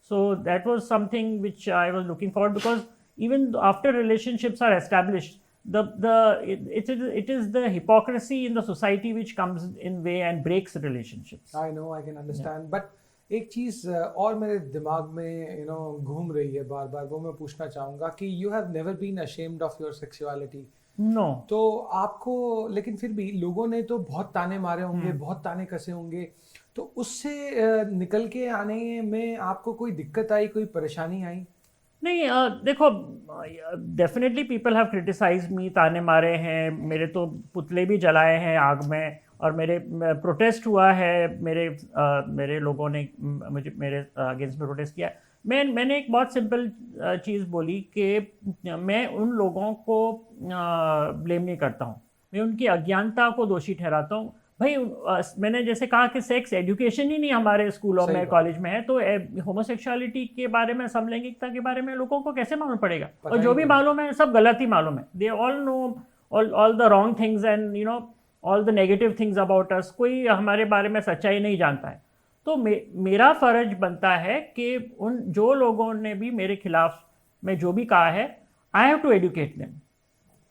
So that was something which I was looking forward, because even after relationships are established, it is the hypocrisy in the society which comes in way and breaks relationships. I know, I can understand, but एक चीज और मेरे दिमाग में घूम रही है बार बार, वो मैं पूछना चाहूँगा कि you have never been ashamed of your sexuality. No. तो आपको, लेकिन फिर भी लोगों ने तो बहुत ताने मारे होंगे, बहुत ताने कसे होंगे, तो उससे निकल के आने में आपको कोई दिक्कत आई, कोई परेशानी आई? नहीं, देखो, डेफिनेटली पीपल हैव क्रिटिसाइज्ड मी, ताने मारे हैं, मेरे तो पुतले भी जलाए हैं आग में, और मेरे प्रोटेस्ट हुआ है, मेरे लोगों ने मेरे अगेंस्ट में प्रोटेस्ट किया। मैंने एक बहुत सिंपल चीज़ बोली कि मैं उन लोगों को ब्लेम नहीं करता हूँ, मैं उनकी अज्ञानता को दोषी ठहराता हूँ। भाई, मैंने जैसे कहा कि सेक्स एजुकेशन ही नहीं हमारे स्कूलों में, कॉलेज में है, तो होमोसेक्सुअलिटी के बारे में, समलैंगिकता के बारे में लोगों को कैसे मालूम पड़ेगा? और जो भी मालूम है सब गलत ही मालूम है। They all know all the wrong things and all the negative things about us. कोई हमारे बारे में सच्चाई नहीं जानता है। तो मेरा फ़र्ज बनता है कि उन जो लोगों ने भी मेरे खिलाफ में जो भी कहा है, I have to educate them.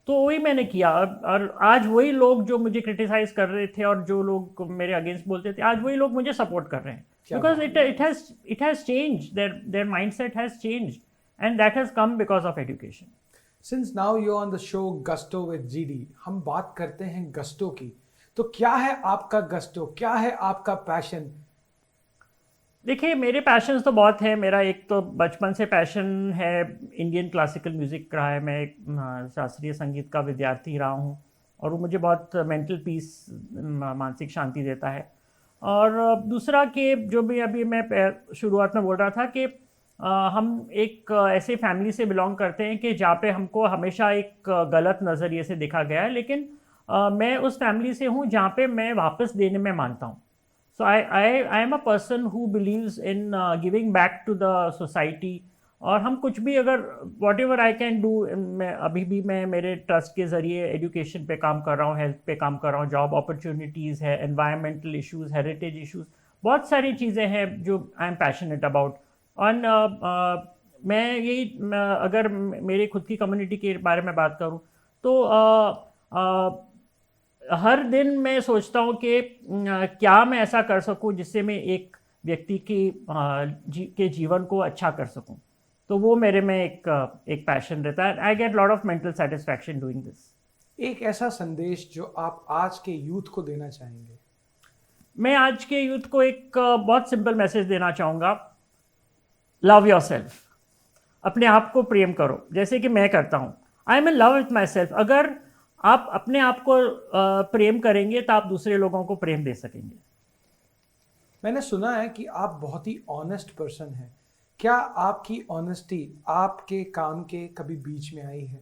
तो वही मैंने किया, और आज वही लोग जो मुझे क्रिटिसाइज कर रहे थे और जो लोग मेरे अगेंस्ट बोलते थे, आज वही लोग मुझे सपोर्ट कर रहे हैं, because it has change, there mindset has change, and that has come because of education. Since now you on the show gusto with GD, हम बात करते हैं गस्टो की। तो क्या है आपका गस्टो, क्या है आपका पैशन? देखिए, मेरे पैशंस तो बहुत हैं। मेरा एक तो बचपन से पैशन है, इंडियन क्लासिकल म्यूज़िक रहा है। मैं एक शास्त्रीय संगीत का विद्यार्थी रहा हूँ, और वो मुझे बहुत मेंटल पीस, मानसिक शांति देता है। और दूसरा कि जो भी अभी मैं शुरुआत में बोल रहा था कि हम एक ऐसे फैमिली से बिलोंग करते हैं कि जहाँ पे हमको हमेशा एक गलत नज़रिए से देखा गया है, लेकिन मैं उस फैमिली से हूँ जहाँ पे मैं वापस देने में मानता हूँ। So I am a person who believes in giving back to the society, और हम कुछ भी अगर whatever I can do, मैं अभी भी मैं मेरे ट्रस्ट के ज़रिए एजुकेशन पे काम कर रहा हूँ, हेल्थ पे काम कर रहा हूँ, जॉब अपॉर्चुनिटीज़ है, एनवायरमेंटल इश्यूज़, हेरिटेज इश्यूज़, बहुत सारी चीज़ें हैं जो आई एम पैशनेट अबाउट। और मैं यही अगर मेरे खुद की कम्युनिटी के बारे में बात करूँ तो हर दिन मैं सोचता हूँ कि क्या मैं ऐसा कर सकूँ जिससे मैं एक व्यक्ति के जीवन को अच्छा कर सकूँ। तो वो मेरे में एक पैशन रहता है। I get lot of mental satisfaction doing this. एक ऐसा संदेश जो आप आज के यूथ को देना चाहेंगे? मैं आज के यूथ को एक बहुत सिंपल मैसेज देना चाहूँगा। Love yourself. अपने आप को प्रेम करो, जैसे कि मैं करता हूँ। I am in love with my self. अगर आप अपने आप को प्रेम करेंगे तो आप दूसरे लोगों को प्रेम दे सकेंगे। मैंने सुना है कि आप बहुत ही ऑनेस्ट पर्सन हैं। क्या आपकी ऑनेस्टी आपके काम के कभी बीच में आई है?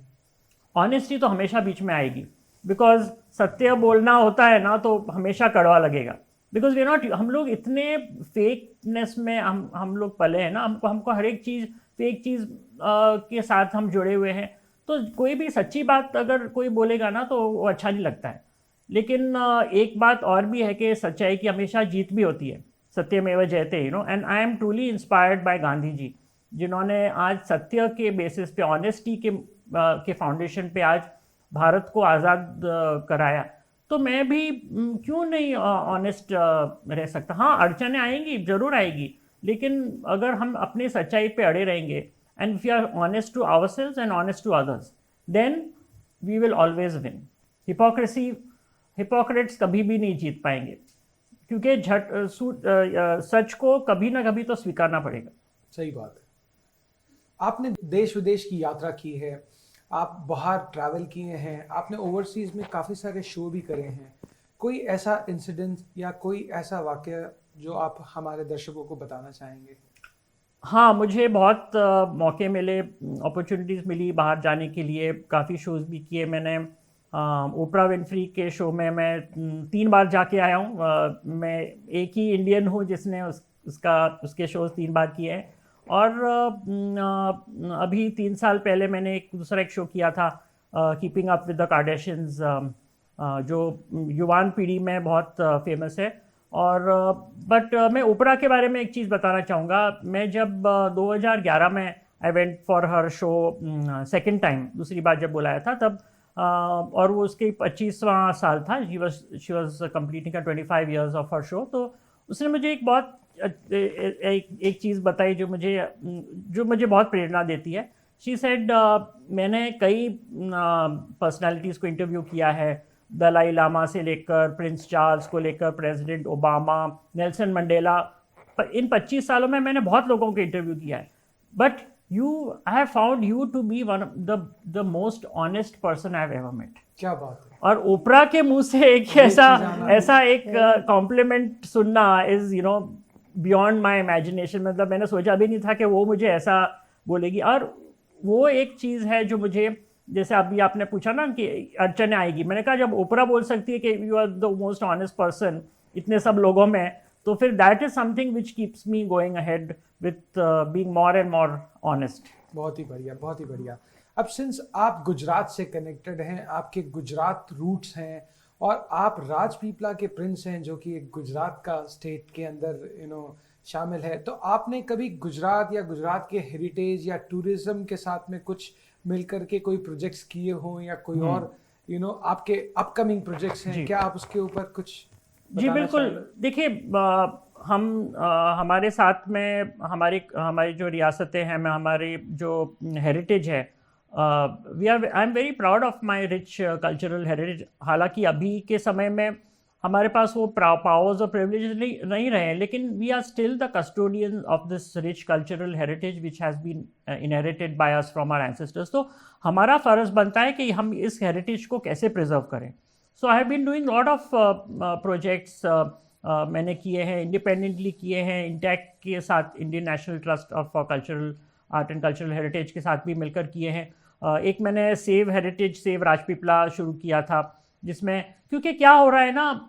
ऑनेस्टी तो हमेशा बीच में आएगी, बिकॉज सत्य बोलना होता है ना तो हमेशा कड़वा लगेगा। बिकॉज वी नॉट, हम लोग इतने फेकनेस में हम लोग पले हैं ना, हमको हर एक चीज़ फेक चीज़ के साथ हम जुड़े हुए हैं। तो कोई भी सच्ची बात अगर कोई बोलेगा ना तो वो अच्छा नहीं लगता है। लेकिन एक बात और भी है कि सच्चाई की हमेशा जीत भी होती है। सत्यमेव जयते, you know. And I am truly inspired by Gandhi ji, जिन्होंने आज सत्य के बेसिस पे, ऑनेस्टी के फाउंडेशन पे आज भारत को आज़ाद कराया। तो मैं भी क्यों नहीं ऑनेस्ट रह सकता? हाँ, अड़चनें आएंगी, ज़रूर आएगी, लेकिन अगर हम अपनी सच्चाई पे अड़े रहेंगे, and if we are honest to ourselves and honest to others, then we will always win. Hypocrites कभी भी नहीं जीत पाएंगे, क्योंकि सच को कभी ना कभी तो स्वीकारना पड़ेगा। सही बात है। आपने देश विदेश की यात्रा की है, आप बाहर ट्रैवल किए हैं, आपने ओवरसीज में काफ़ी सारे शो भी करे हैं। कोई ऐसा इंसिडेंट या कोई ऐसा वाकया जो आप हमारे दर्शकों को बताना चाहेंगे? हाँ, मुझे बहुत मौके मिले, अपॉर्चुनिटीज़ मिली बाहर जाने के लिए। काफ़ी शोज़ भी किए मैंने। ओपरा विनफ्री के शो में मैं 3 बार जाके आया हूँ। मैं एक ही इंडियन हूँ जिसने उसके शोज़ 3 बार किए हैं। और अभी 3 साल पहले मैंने दूसरा शो किया था, कीपिंग अप विद द कार्डेशियंस, जो युवान पीढ़ी में बहुत फेमस है। और बट मैं ओपरा के बारे में एक चीज़ बताना चाहूँगा। मैं जब 2011 में I went for her show second time, दूसरी बार जब बुलाया था तब, और वो उसके 25वां साल था। She was completing 25 years of her show. तो उसने मुझे एक बहुत एक चीज़ बताई जो मुझे बहुत प्रेरणा देती है। शी सेड, मैंने कई पर्सनालिटीज़ को इंटरव्यू किया है, दलाई लामा से लेकर प्रिंस चार्ल्स को लेकर प्रेसिडेंट ओबामा, नेल्सन मंडेला। इन 25 सालों में मैंने बहुत लोगों को इंटरव्यू किया है, but I have found you to be one of the most honest person I have ever met. क्या बात है। और ओपरा के मुंह से एक ऐसा एक कॉम्प्लीमेंट सुनना इज बियॉन्ड माई इमेजिनेशन। मतलब मैंने सोचा भी नहीं था कि वो मुझे ऐसा बोलेगी। और वो एक चीज़ है जो मुझे, जैसे अभी आपने पूछा ना कि अड़चने आएगी, मैंने कहा जब ओपरा बोल सकती है कि you are the most honest person इतने सब लोगों में, तो फिर that is something which keeps me going ahead with being more and more honest. बहुत ही बढ़िया, बहुत ही बढ़िया। अब सिंस आप गुजरात से कनेक्टेड हैं, आपके गुजरात रूट्स हैं, और आप राजपीपला के प्रिंस हैं जो कि एक गुजरात का स्टेट के अंदर शामिल है, तो आपने कभी गुजरात या गुजरात के हेरिटेज या टूरिज्म के साथ में कुछ मिलकर के कोई प्रोजेक्ट्स किए हों या कोई और आपके अपकमिंग प्रोजेक्ट्स हैं, क्या आप उसके ऊपर कुछ जी बिल्कुल। देखिए हमारे साथ में हमारी जो रियासतें हैं, हमारी जो हेरिटेज है, I am very proud of my rich cultural heritage. हालांकि अभी के समय में हमारे पास वो पावर्स और प्रिविलेजेस नहीं रहे, लेकिन we are still the custodian of this rich cultural heritage which has been inherited by us from our ancestors. तो हमारा फ़र्ज़ बनता है कि हम इस हेरिटेज को कैसे प्रिजर्व करें। So I have been doing lot of projects मैंने किए हैं, इंडिपेंडेंटली किए हैं, इंटैक्ट के साथ, Indian national trust for cultural art and cultural heritage के साथ भी मिलकर किए हैं। एक मैंने सेव हेरिटेज, सेव राजपीपला शुरू किया था, जिसमें क्योंकि क्या हो रहा है ना,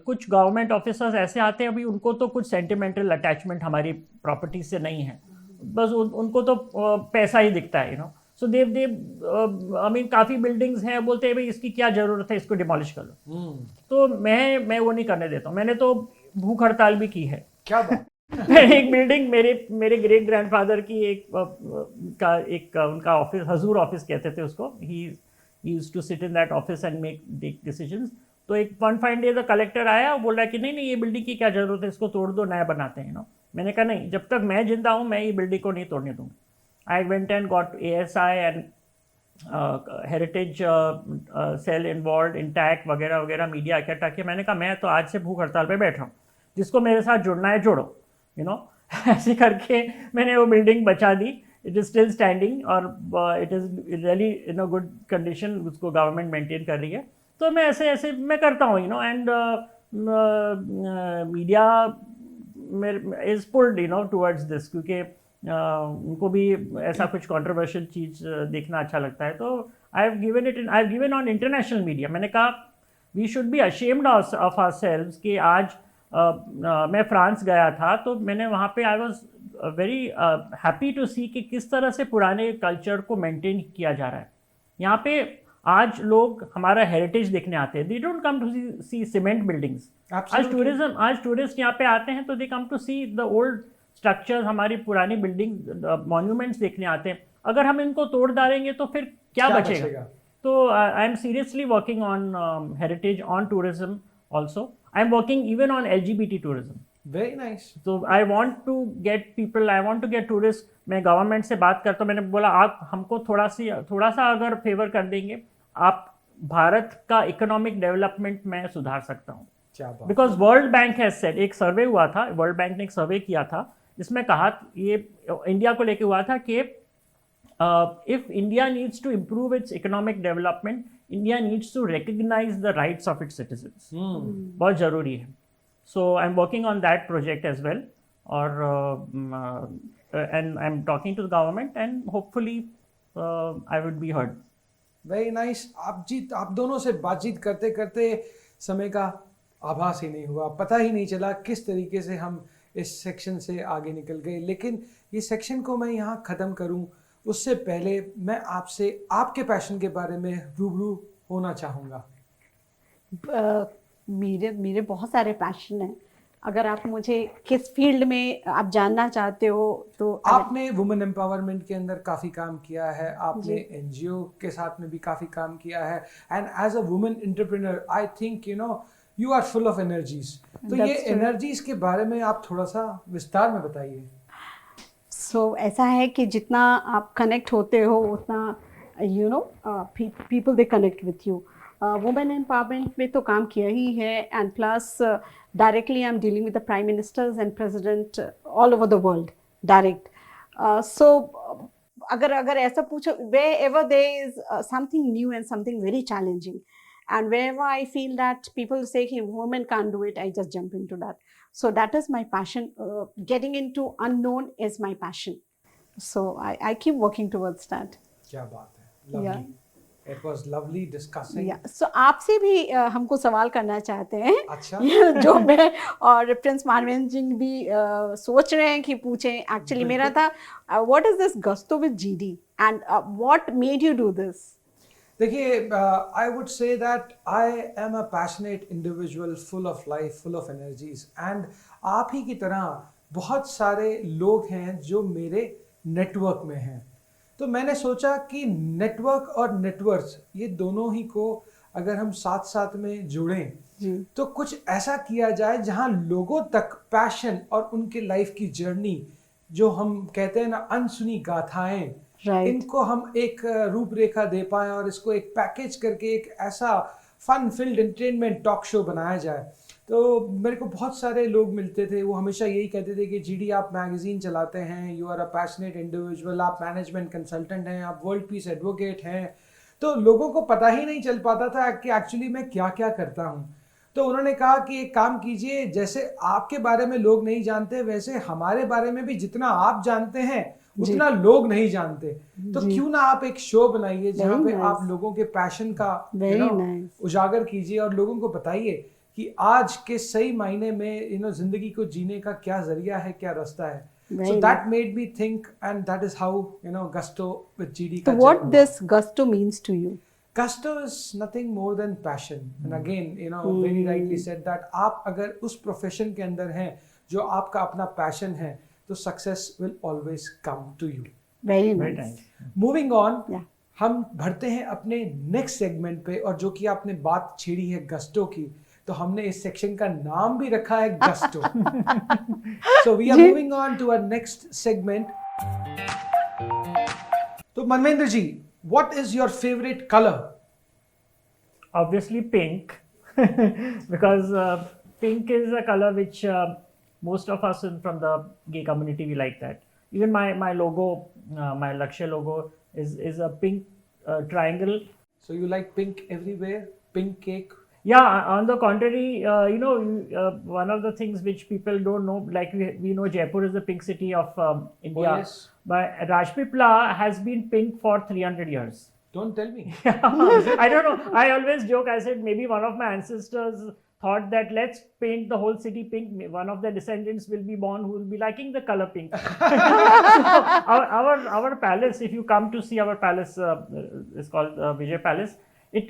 कुछ गवर्नमेंट ऑफिसर्स ऐसे आते हैं, अभी उनको तो कुछ सेंटिमेंटल अटैचमेंट हमारी प्रॉपर्टी से नहीं है, बस उनको तो पैसा ही दिखता है, सो देव आई मीन काफ़ी बिल्डिंग्स हैं, बोलते हैं भाई इसकी क्या ज़रूरत है, इसको डिमोलिश कर लो। तो मैं वो नहीं करने देता हूँ। मैंने तो भूख हड़ताल भी की है। क्या बात एक बिल्डिंग मेरे ग्रेट ग्रैंडफादर की एक उनका ऑफिस, हजूर ऑफिस कहते थे उसको, he used to sit in that office and make decisions. तो एक one fine day the collector आया और बोल रहा है कि नहीं ये बिल्डिंग की क्या जरूरत है, इसको तोड़ दो, नया बनाते हैं। मैंने कहा नहीं, जब तक मैं जिंदा हूँ मैं ये बिल्डिंग को नहीं तोड़ने दूँगा। I went and got ASI and heritage cell involve, intact वगैरह वगैरह, मीडिया इकट्ठा किया। मैंने कहा मैं तो आज से भूख हड़ताल पे बैठ रहा हूँ, जिसको मेरे साथ जुड़ना है जुड़ो, ऐसे करके मैंने वो बिल्डिंग बचा दी। इट इज़ स्टिल स्टैंडिंग और it is really in a good condition, उसको गवर्नमेंट मेंटेन कर रही है। तो मैं ऐसे मैं करता हूँ, and media is pulled towards this, क्योंकि उनको भी ऐसा कुछ कंट्रोवर्शियल चीज़ देखना अच्छा लगता है। तो I have given on international media. मैंने कहा we should be ashamed of ourselves कि आज मैं फ्रांस गया था, तो मैंने वहाँ पे I was very happy to see कि किस तरह से पुराने कल्चर को मेंटेन किया जा रहा है। यहाँ पे आज लोग हमारा हेरिटेज देखने आते हैं, they don't come to see cement buildings. आज टूरिस्ट यहाँ पे आते हैं तो they come to see the old structures, हमारी पुरानी बिल्डिंग मॉन्यूमेंट्स देखने आते हैं। अगर हम इनको तोड़ डालेंगे तो फिर क्या बचेगा? तो I am seriously working on heritage, on tourism also. I am working even on LGBT tourism. Very nice. So I want to get people, I want to get tourists. मैं गवर्नमेंट से बात करता हूँ, मैंने बोला आप हमको थोड़ा सा अगर फेवर कर देंगे, आप भारत का इकोनॉमिक डेवलपमेंट में सुधार सकता हूँ। Because world bank has said, एक सर्वे हुआ था, वर्ल्ड बैंक ने एक सर्वे किया था जिसमें कहा, ये इंडिया को लेके हुआ था कि if India needs to improve its economic development, India needs to recognize the rights of its citizens. बहुत ज़रूरी है. So I'm working on that project as well, and I'm talking to the government and hopefully I would be heard. Very nice. आप दोनों से बातचीत करते करते समय का आभास ही नहीं हुआ, पता ही नहीं चला किस तरीके से हम इस सेक्शन से आगे निकल गए। लेकिन ये सेक्शन को मैं यहाँ ख़त्म करूँ उससे पहले मैं आपसे आपके पैशन के बारे में रूबरू होना चाहूँगा। मेरे बहुत सारे पैशन हैं। अगर आप मुझे किस फील्ड में आप जानना चाहते हो तो आपने वुमेन एम्पावरमेंट के अंदर काफ़ी काम किया है, आपने NGO के साथ में भी काफ़ी काम किया है, and as a women entrepreneur I think you are full of energies. तो ये एनर्जीज के बारे में आप थोड़ा सा विस्तार में बताइए। ऐसा है कि जितना आप कनेक्ट होते हो उतना people they connect with you. Women empowerment में तो काम किया ही है, and plus directly I am dealing with the prime ministers and president all over the world direct. अगर ऐसा पूछो, wherever there is something new and something very challenging, and wherever I feel that people say hey, women can't do it, I just jump into that. So that is my passion. Getting into unknown is my passion. So I keep working towards that. क्या बात है, lovely. Yeah. It was lovely discussing. Yeah. So आपसे भी हमको सवाल करना चाहते हैं। अच्छा। जो मैं और प्रिंस मानवेंद्र सिंह भी सोच रहे हैं कि पूछें। एक्चुअली मेरा था, what is this Gusto with GD and what made you do this? देखिए, I would say that I am a passionate individual, full of life, full of energies, and आप ही की तरह बहुत सारे लोग हैं जो मेरे नेटवर्क में हैं। तो मैंने सोचा कि नेटवर्क और नेटवर्क्स ये दोनों ही को अगर हम साथ साथ में जुड़ें तो कुछ ऐसा किया जाए जहां लोगों तक पैशन और उनके लाइफ की जर्नी, जो हम कहते हैं ना अनसुनी गाथाएं, Right. इनको हम एक रूपरेखा दे पाएं और इसको एक पैकेज करके एक ऐसा fun filled entertainment talk show बनाया जाए। तो मेरे को बहुत सारे लोग मिलते थे, वो हमेशा यही कहते थे कि जीडी आप मैगजीन चलाते हैं, you are a passionate individual, आप मैनेजमेंट कंसल्टेंट हैं, आप वर्ल्ड पीस एडवोकेट हैं। तो लोगों को पता ही नहीं चल पाता था कि एक्चुअली मैं क्या क्या करता हूँ। तो उन्होंने कहा कि एक काम कीजिए, जैसे आपके बारे में लोग नहीं जानते वैसे हमारे बारे में भी जितना आप जानते हैं उतना लोग नहीं जानते। तो क्यों ना आप एक शो बनाइए जहाँ पे आप लोगों के पैशन का उजागर कीजिए और लोगों को बताइए कि आज के सही मायने में जिंदगी को जीने का क्या जरिया है, क्या रास्ता है। So that made me think, and that is how Gusto with GD. So what this Gusto means to you? Gusto is nothing more than passion. And again, very rightly said that आप अगर उस profession के अंदर हैं जो आपका अपना passion है, तो success will always come to you. Very nice. Moving on, Yeah. हम बढ़ते हैं अपने नेक्स्ट सेगमेंट पे, और जो कि आपने बात छेड़ी है गस्टो की, तो हमने इस सेक्शन का नाम भी रखा है Gusto. So we are moving on to our next segment. तो Manvendra ji, what is your favourite colour? Obviously pink, because pink is a color which most of us from the gay community, we like that. Even my logo, my Lakshya logo is a pink triangle. So you like pink everywhere? Pink cake? Yeah, on the contrary, one of the things which people don't know, like we know Jaipur is the pink city of India. Oh, yes. But Rajpipla has been pink for 300 years. Don't tell me. I don't know. I always joke. I said maybe one of my ancestors thought that let's paint the whole city pink. One of the descendants will be born who will be liking the color pink. So our palace, if you come to see our palace, it's called Vijay Palace. It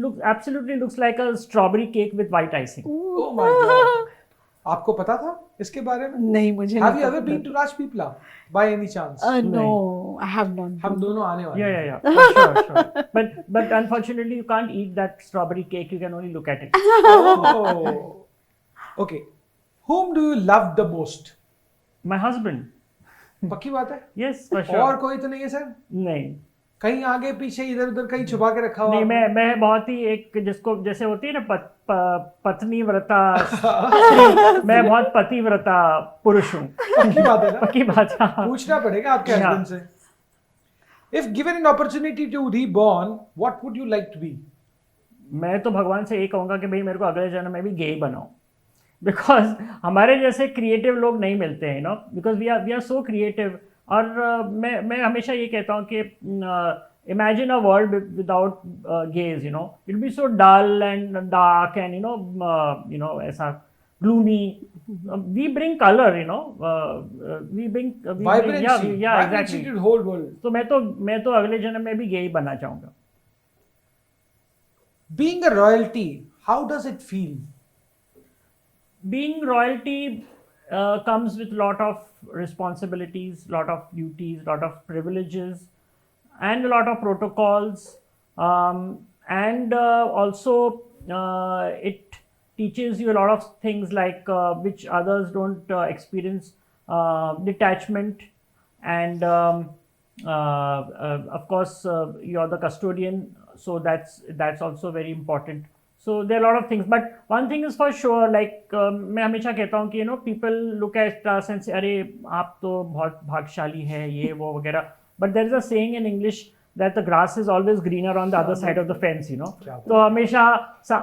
looks absolutely looks like a strawberry cake with white icing. Oh my God. आपको पता था इसके बारे में? नहीं, मुझे Have नहीं you ever पता। been to Rajpipla by any chance? No, I have not. हम दोनों आने वाले हैं। Yeah. For sure. But unfortunately, you can't eat that strawberry cake. You can only look at it. Oh. Okay. Whom do you love the most? My husband. पक्की बात है? Yes, for sure. और कोई तो नहीं है सर? नहीं. कहीं आगे पीछे इधर उधर कहीं छुपा के रखा हुआ? नहीं, मैं बहुत ही एक जिसको जैसे होती है ना पत्नी व्रता मैं बहुत पतिव्रता पुरुष हूँ। पक्की बात है ना? पक्की बात है। पूछना पड़ेगा आपके हस्बैंड से। If given an opportunity to reborn, what would you like to be? मैं तो भगवान से यही कहूँगा कि भाई मेरे को अगले जन्म में भी गे ही बनाओ, बिकॉज हमारे जैसे क्रिएटिव लोग नहीं मिलते हैं, because we are so creative. और मैं हमेशा ये कहता हूँ कि imagine a world without gays, it'll be so dull and dark and ऐसा gloomy. We bring color, we bring Vibrancy. yeah, Vibrancy exactly. to the whole world. तो मैं तो अगले जन्म में भी gay बनना चाहूँगा। Being a royalty, how does it feel? Being royalty comes with a lot of responsibilities, lot of duties, lot of privileges, and a lot of protocols, and also it teaches you a lot of things like which others don't experience, detachment, and of course you're the custodian, so that's also very important. So there are a lot of things, but one thing is for sure, like मैं हमेशा कहता हूँ कि people look at us and say अरे आप तो बहुत भाग्यशाली है ये वो वगैरह, but there is a saying in English that the grass is always greener on the other side of the fence, तो हमेशा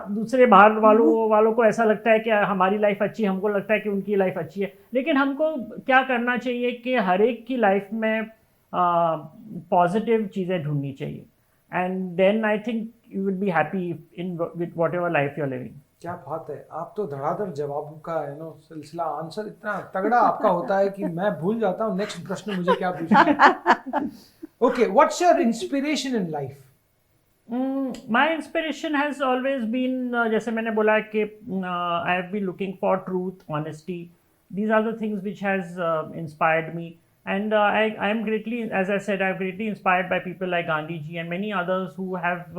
दूसरे बाहर वालों को ऐसा लगता है कि हमारी लाइफ अच्छी है, हमको लगता है कि उनकी लाइफ अच्छी है, लेकिन हमको क्या करना चाहिए कि हर एक की लाइफ में पॉजिटिव चीज़ें ढूंढनी चाहिए, and then I think you will be happy with whatever life you're living. क्या बात है, आप तो धड़ाधड़ जवाबों का सिलसिला, आंसर इतना तगड़ा आपका होता है कि मैं भूल जाता हूँ नेक्स्ट प्रश्न मुझे क्या पूछना है। Okay, what's your inspiration in life? My inspiration has always been, जैसे मैंने बोला कि I have been looking for truth, honesty. These are the things which has inspired me. And I am greatly, as I said, I'm greatly inspired by people like Gandhi ji and many others who have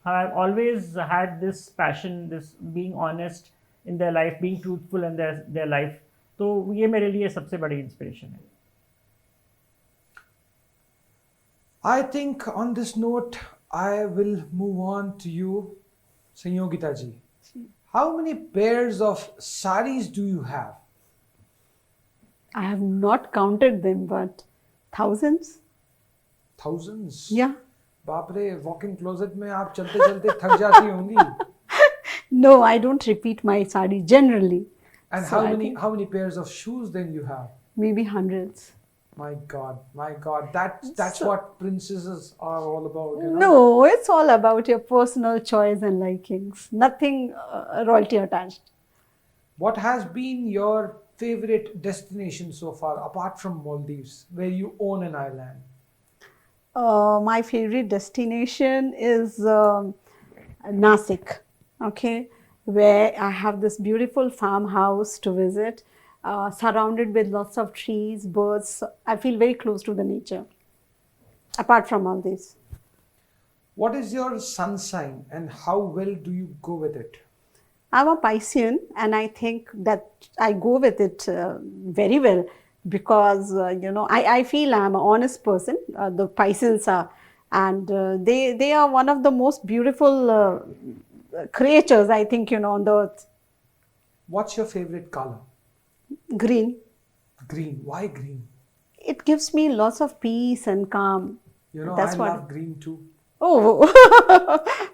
always had this passion, this being honest in their life, being truthful in their life. तो ये मेरे लिए सबसे बड़ी inspiration है. I think on this note, I will move on to you, Sanyogita ji. How many pairs of saris do you have? I have not counted them, but thousands. Thousands? Yeah. बाप रे, walk-in closet में आप चलते चलते थक जाती होंगी. No, I don't repeat my sari generally. And So I how many pairs of shoes then you have? Maybe hundreds. My God, that's So- what princesses are all about. You know? No, it's all about your personal choice and likings. Nothing royalty attached. What has been your favorite destination so far, apart from Maldives, where you own an island? My favorite destination is Nasik, okay, where I have this beautiful farmhouse to visit, surrounded with lots of trees, birds. I feel very close to the nature, apart from all this. What is your sun sign and how well do you go with it? I'm a Piscean, and I think that I go with it very well because I feel I'm an honest person. The Pisceans are, and they are one of the most beautiful creatures, I think, on the earth. What's your favorite color? Green. Green. Why green? It gives me lots of peace and calm. You know, That's I what. love green too. Oh,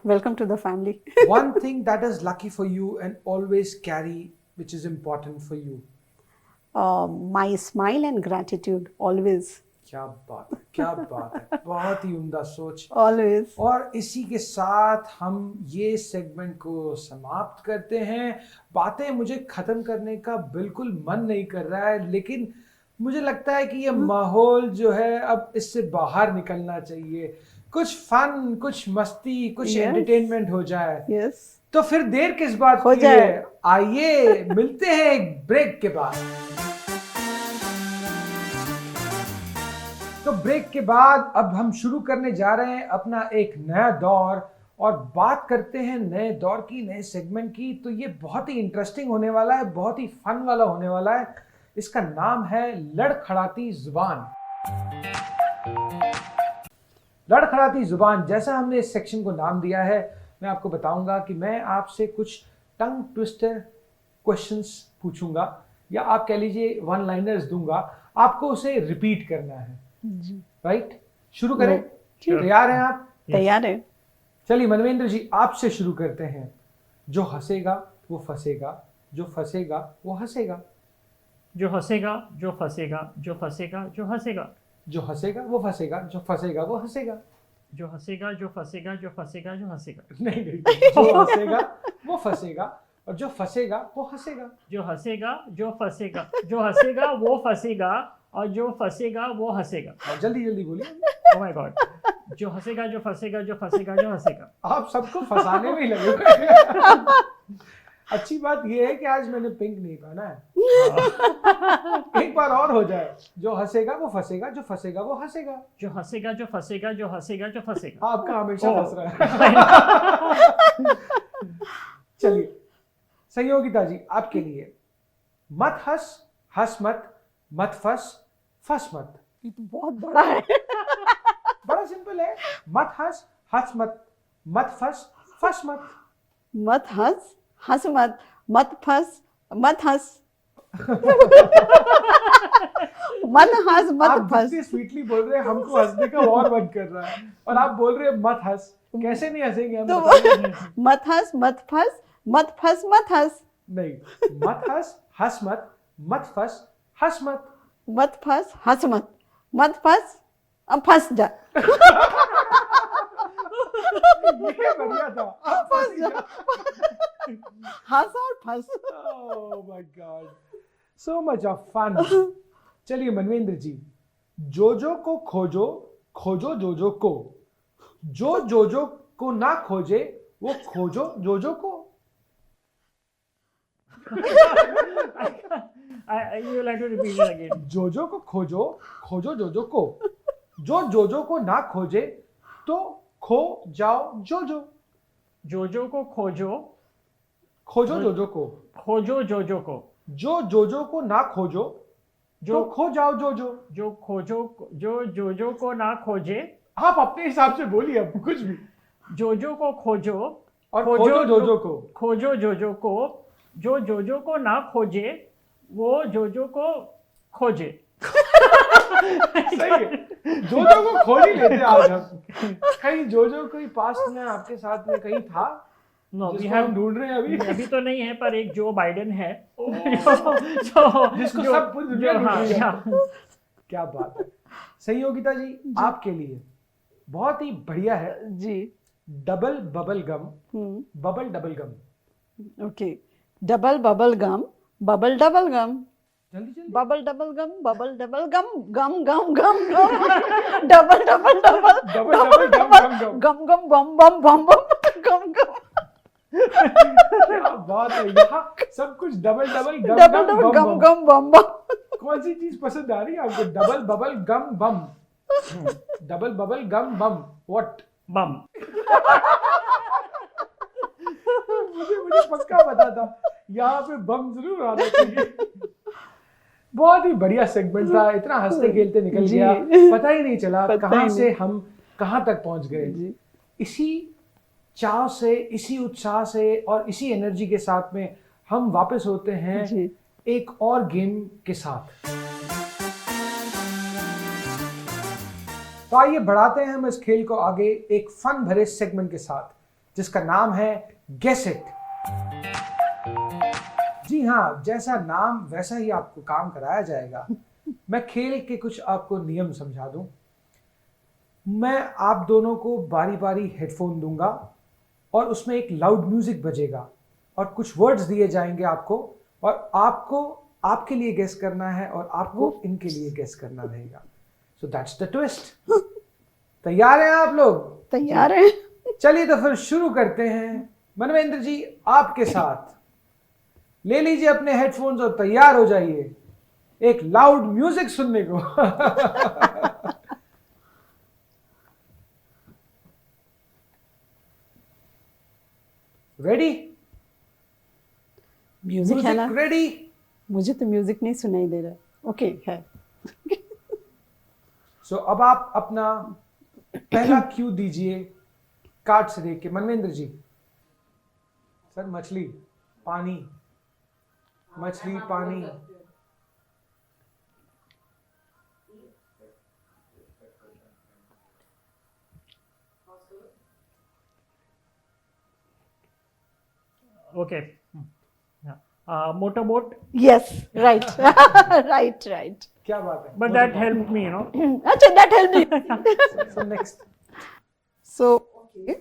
welcome to the family. One thing that is lucky for you and always carry, which is important for you. My smile and gratitude, always. क्या बात है, बहुत ही उम्दा सोच. Always. और इसी के साथ हम ये सेगमेंट को समाप्त करते हैं. बातें मुझे खत्म करने का बिल्कुल मन नहीं कर रहा है, लेकिन मुझे लगता है कि ये माहौल जो है अब इससे बाहर निकलना चाहिए. कुछ फन, कुछ मस्ती, कुछ Yes. एंटरटेनमेंट हो जाए. Yes. तो फिर देर किस बात हो की जाए. है? आइए मिलते हैं एक ब्रेक के बाद. तो ब्रेक के बाद अब हम शुरू करने जा रहे हैं अपना एक नया दौर और बात करते हैं नए दौर की, नए सेगमेंट की. तो ये बहुत ही इंटरेस्टिंग होने वाला है, बहुत ही फन वाला होने वाला है. इसका नाम है लड़खड़ाती जुबान. लड़खड़ाती जुबान, जैसा हमने इस सेक्शन को नाम दिया है, मैं आपको बताऊंगा कि मैं आपसे कुछ टंग ट्विस्टर क्वेश्चंस पूछूंगा या आप कह लीजिए वन लाइनर्स दूंगा. आपको उसे रिपीट करना है. राइट? शुरू करें? Sure. तैयार हैं आप? तैयार है. चलिए मनवेंद्र जी, आपसे शुरू करते हैं. जो हंसेगा वो फंसेगा, जो फंसेगा वो हंसेगा. जो हंसेगा, जो फंसेगा, जो फंसेगा, जो हंसेगा. जो हंसेगा वो फंसेगा, जो फंसेगा वो हंसेगा. जो हंसेगा, जो फंसेगा, जो फंसेगा, जो हंसेगा. नहीं, जो हंसेगा वो फंसेगा और जो फंसेगा वो हंसेगा. जो हंसेगा, जो फंसेगा, जो हंसेगा वो फंसेगा और जो फंसेगा वो हंसेगा. और जल्दी जल्दी बोलिए. Oh my God. जो हंसेगा, जो फंसेगा, जो फंसेगा, जो हंसेगा. आप सबको फंसाने में ही लगे हुए हैं. अच्छी बात यह है कि आज मैंने पिंक नहीं पहना है. एक बार और हो जाए. जो हंसेगा वो फंसेगा, जो फंसेगा वो हंसेगा. जो हंसेगा, जो फंसेगा, जो हंसेगा, जो फंसेगा. आपका हमेशा ओह. फंस रहा है. चलिए संयोगिता जी, आपके लिए मत हंस, हंस मत, मत फंस, फंस मत. ये तो बहुत बड़ा है. बड़ा सिंपल है. मत हंस, हंस मत, मत फंस, फंस मत. मत हंस, हंस मत, मत फंस, मत हंस. मत हंस, मत आप फंस. जितनी स्वीटली बोल रहे हैं, हमको हंसने का और मन कर रहा है. और आप बोल रहे हैं मत हंस. कैसे नहीं हंसेंगे हम? तो बताइए. मत हंस, मत फंस, मत फंस, मत हंस. नहीं, मत हंस, हंस मत, मत फंस, हंस मत. मत फंस, हंस मत, मत फंस, अब फंस जा. ये बढ़िया था. आप फंस गए. हंस और फंस. Oh my God. So much of fun. चलिए मनवेंद्र जी, जोजो को खोजो, खोजो जोजो को. जो जोजो को ना खोजे वो खोजो जोजो को। You will have to repeat it again. जोजो को खोजो, खोजो जोजो को। जो जोजो को ना खोजे तो खो जाओ जोजो। जोजो को खोजो, खोजो जोजो को। खोजो जोजो को। जो जोजो को ना खोजो तो खो जाओ जोजो। जो जोजो को ना खोजे, आप अपने हिसाब से बोलिए अब कुछ भी। जोजो को खोजो और खोजो जोजो को। खोजो जोजो को। जो जोजो को ना खोजे वो जोजो को खोजे। सही है, जोजो को खोज ही लेते हैं आज हम। कहीं जोजो कोई पास्ट में आपके साथ में कहीं था जिसको हम ढूंढ रहे हैं अभी? अभी तो नहीं है, पर एक जो बाइडेन है जिसको सब पूरी दुनिया ढूंढ रही है। हाँ, क्या बात है। सहयोगिता जी, आपके लिए बहुत ही बढ़िया है जी। Double bubble gum, bubble double gum. Okay, double bubble gum, bubble double gum, जल्दी जल्दी। Bubble double gum, bubble double gum, gum gum gum gum, double double double, double double gum gum gum. Gum gum bomb bomb bomb, gum gum. क्या बात है, यहाँ सब कुछ double double gum double gum double bomb gum bomb. Gum bomb bomb. कौन सी चीज पसंद आ रही है आपको? Double bubble gum bomb, double bubble gum bomb, what? Bomb. मुझे पक्का पता था यहाँ पे बम जरूर आना चाहिए। बहुत ही बढ़िया सेगमेंट था, इतना हंसते खेलते निकल जी। गया, पता ही नहीं चला पता कहाँ ही से नहीं। हम कहाँ तक पहुंच गए। जी। इसी चाव से, इसी उत्साह से और इसी एनर्जी के साथ में हम वापस होते हैं जी। एक और गेम के साथ। तो आइए बढ़ाते हैं हम इस खेल को आगे एक फन भरे सेगमेंट के साथ जिसका नाम है गेस इट। जी हाँ, जैसा नाम वैसा ही आपको काम कराया जाएगा। मैं खेल के कुछ आपको नियम समझा दूं। मैं आप दोनों को बारी बारी हेडफोन दूंगा और उसमें एक लाउड म्यूजिक बजेगा और कुछ वर्ड्स दिए जाएंगे आपको, और आपको आपके लिए गेस करना है और आपको इनके लिए गेस करना रहेगा। So that's the twist. तैयार हैं आप लोग? तैयार है? चलिए तो फिर शुरू करते हैं। मनवेंद्र जी, आपके साथ ले लीजिए अपने हेडफोन्स और तैयार हो जाइए एक लाउड म्यूजिक सुनने को। रेडी? म्यूजिक है ना? रेडी? मुझे तो म्यूजिक नहीं सुनाई दे रहा। ओके, है। सो अब आप अपना पहला क्यू दीजिए कार्ड से देख के। मनवेंद्र जी। सर, मछली, पानी, मछली, पानी। Okay. Motorboat. Yes, right. Right, right. क्या बात है। But that helped me, you know. अच्छा, that helped me. So next. So, okay.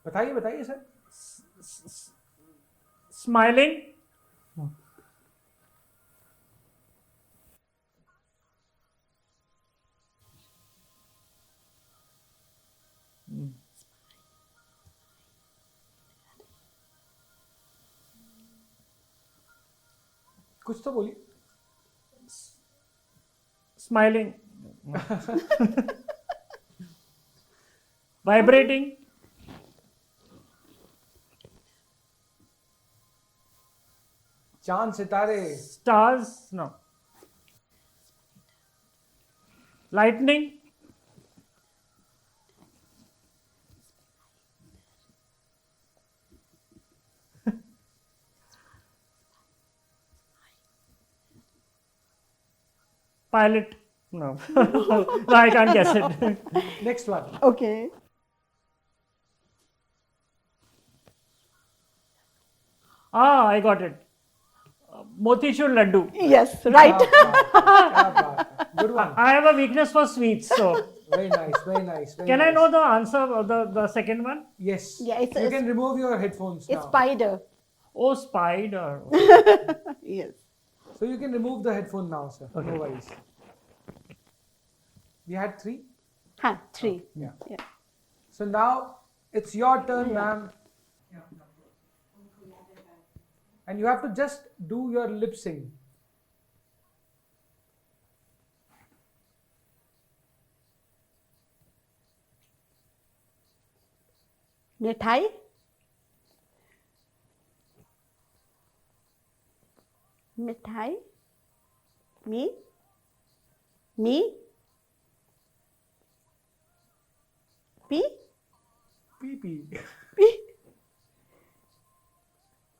बताइए बताइए सर। Smiling. कुछ तो बोलिए। Smiling. Vibrating. चांद, सितारे। Stars. No. Lightning. Pilot. No. No, I can't guess it. Next one. Okay. I got it. Motichur laddu. Yes, right. क्या बात है। Good one. I have a weakness for sweets, so Very nice, very nice. Very Can I nice. know the answer of the second one? Yes. Yeah, it's- you it's- can remove your headphones It's now. spider. Oh, spider. Yes. So you can remove the headphone now, sir. No worries. We had 3. Huh, 3. Yeah. Yeah. So now it's your turn, ma'am. And you have to just do your lip sync. मिठाई मिठाई मी मी पी Pee pee. पी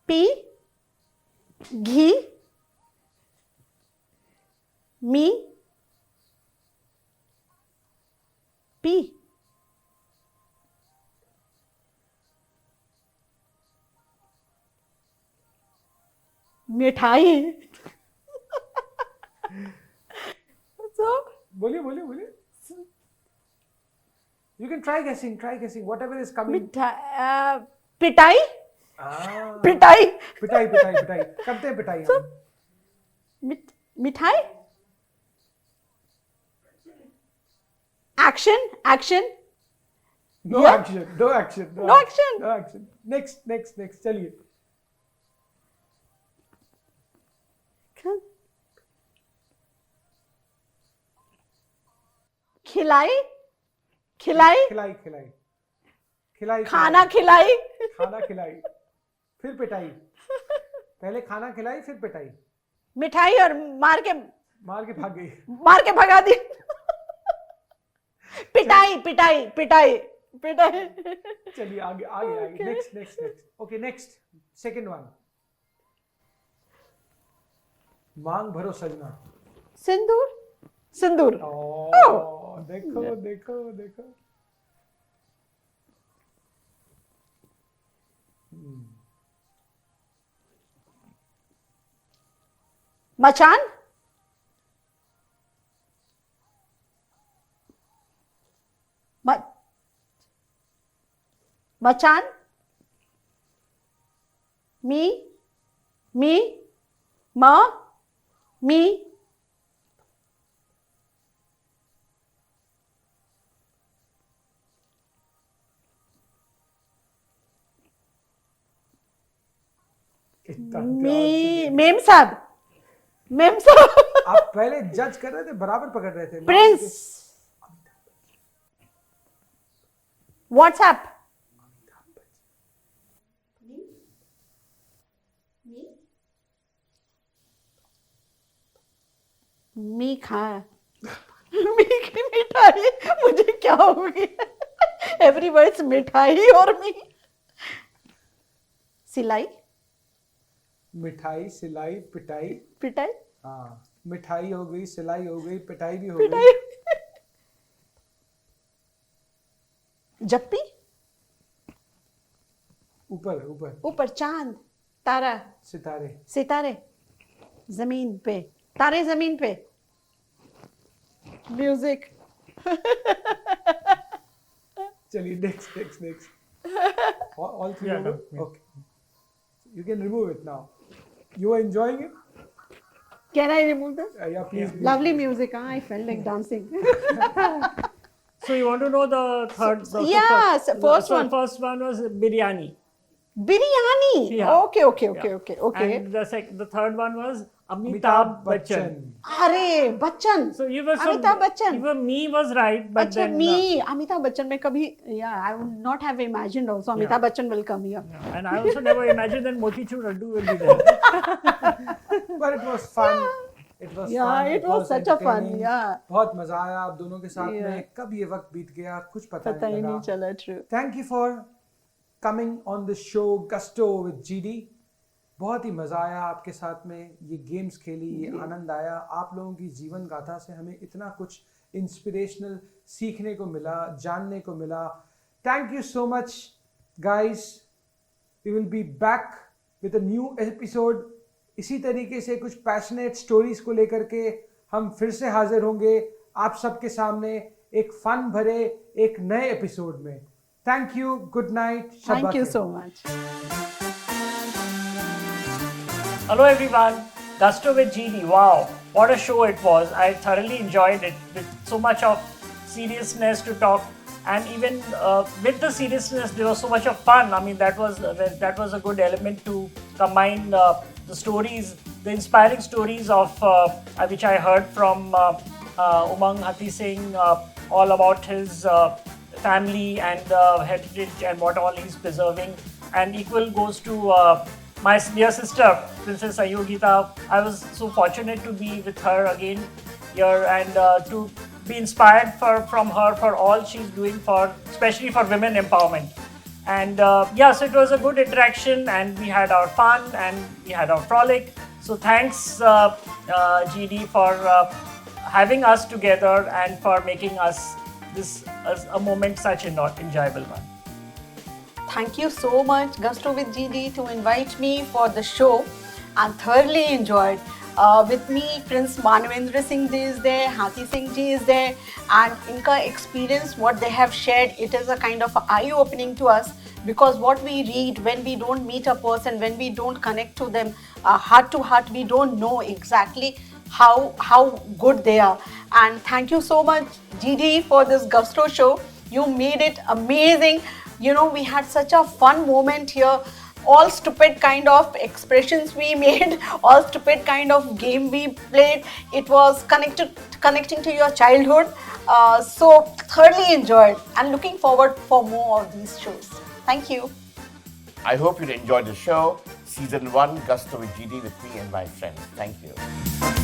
पी घी मी पी मिठाई so बोलिए बोलिए बोलिए. You can try guessing. Try guessing. Whatever is coming. मिठाई पिटाई Ah. पिटाई पिटाई पिटाई पिटाई. करते हैं पिटाई हम. मिठाई action action No Yeah. action. No action. No action. No action. Next. चलिए. खिलाई खिलाई खिलाई खिलाई. खिलाई. खाना खिलाई. खिलाई खाना खिलाई. फिर पिटाई. पहले खाना खिलाई फिर पिटाई. मिठाई और मार के भाग गई. भगा दी पिटाई पिटाई पिटाई पिटाई चलिए आगे. Next. Okay, next. Second one. मांग भरो सजना. सिंदूर सिंदूर Oh, देखो. मचान मचान मी मा मी इतना मी मेम साहब आप पहले जज कर रहे थे, बराबर पकड़ रहे थे. प्रिंस व्हाट्सएप मी खा मी की मिठाई मुझे क्या हो गया एवरी वर्ड्स मिठाई और मी सिलाई मिठाई, सिलाई, पिटाई. पिटाई हाँ, मिठाई हो गई, सिलाई हो गई, पिटाई भी हो गई. पिटाई जप्पी ऊपर चांद तारा सितारे. सितारे जमीन पे तारे जमीन पे म्यूजिक चलिए next. All three Yeah, over? done. Yeah. Okay. You can remove it now. You are enjoying it? Can I remove this Yeah, please. Lovely music I felt like dancing So you want to know the third? Yes, first one. First one was biryani. Biryani Yeah. Okay And the third one was Amitabh Bachchan. अरे Bachchan So you were Amitabh Bachchan Even me was right, but अच्छा then मी अमिताभ बच्चन में कभी I would not have imagined also Amitabh Bachchan will come here and I also never imagined that Motichur Laddu will be there. But it was fun. It was Yeah, fun. it was such a fun, entertaining. yeah. बहुत मजा आया आप दोनों के साथ Yeah. में. कब ये वक्त बीत गया कुछ पता पता ही नहीं लगा. चला true Thank you for coming on the show Gusto with GD. बहुत ही मज़ा आया आपके साथ में. ये गेम्स खेली, ये आनंद आया. आप लोगों की जीवन गाथा से हमें इतना कुछ इंस्पिरेशनल सीखने को मिला, जानने को मिला. Thank you so much guys. We will be back with a new episode. इसी तरीके से कुछ पैशनेट स्टोरीज को लेकर के हम फिर से हाजिर होंगे आप सबके सामने एक फन भरे एक नए एपिसोड में. Thank you, good night, Thank you so much. Hello everyone, Gusto with GD. Wow, what a show it was. I thoroughly enjoyed it with so much of seriousness to talk, and even with the seriousness there was so much of fun. I mean that was a good element to combine the stories, the inspiring stories of which I heard from Umang Hati Singh, all about his family and heritage and what all he's preserving, and equal goes to my dear sister, Princess Ayogita. I was so fortunate to be with her again here and to be inspired from her for all she's doing especially for women empowerment. And yes, it was a good interaction and we had our fun and we had our frolic. So thanks GD for having us together and for making us this a moment such an enjoyable one. Thank you so much, Gusto with GD, to invite me for the show. I thoroughly enjoyed. With me, Prince Manvendra Singh ji is there, Hati Singh ji is there, and inka experience, what they have shared, it is a kind of eye-opening to us, because what we read when we don't meet a person, when we don't connect to them heart to heart, we don't know exactly how good they are. And thank you so much, GD, for this Gusto show. You made it amazing. You know, we had such a fun moment here. All stupid kind of expressions we made, all stupid kind of game we played. It was connecting to your childhood. So thoroughly enjoyed and looking forward for more of these shows. Thank you. I hope you enjoyed the show. Season 1, Gusto with GD with me and my friends. Thank you.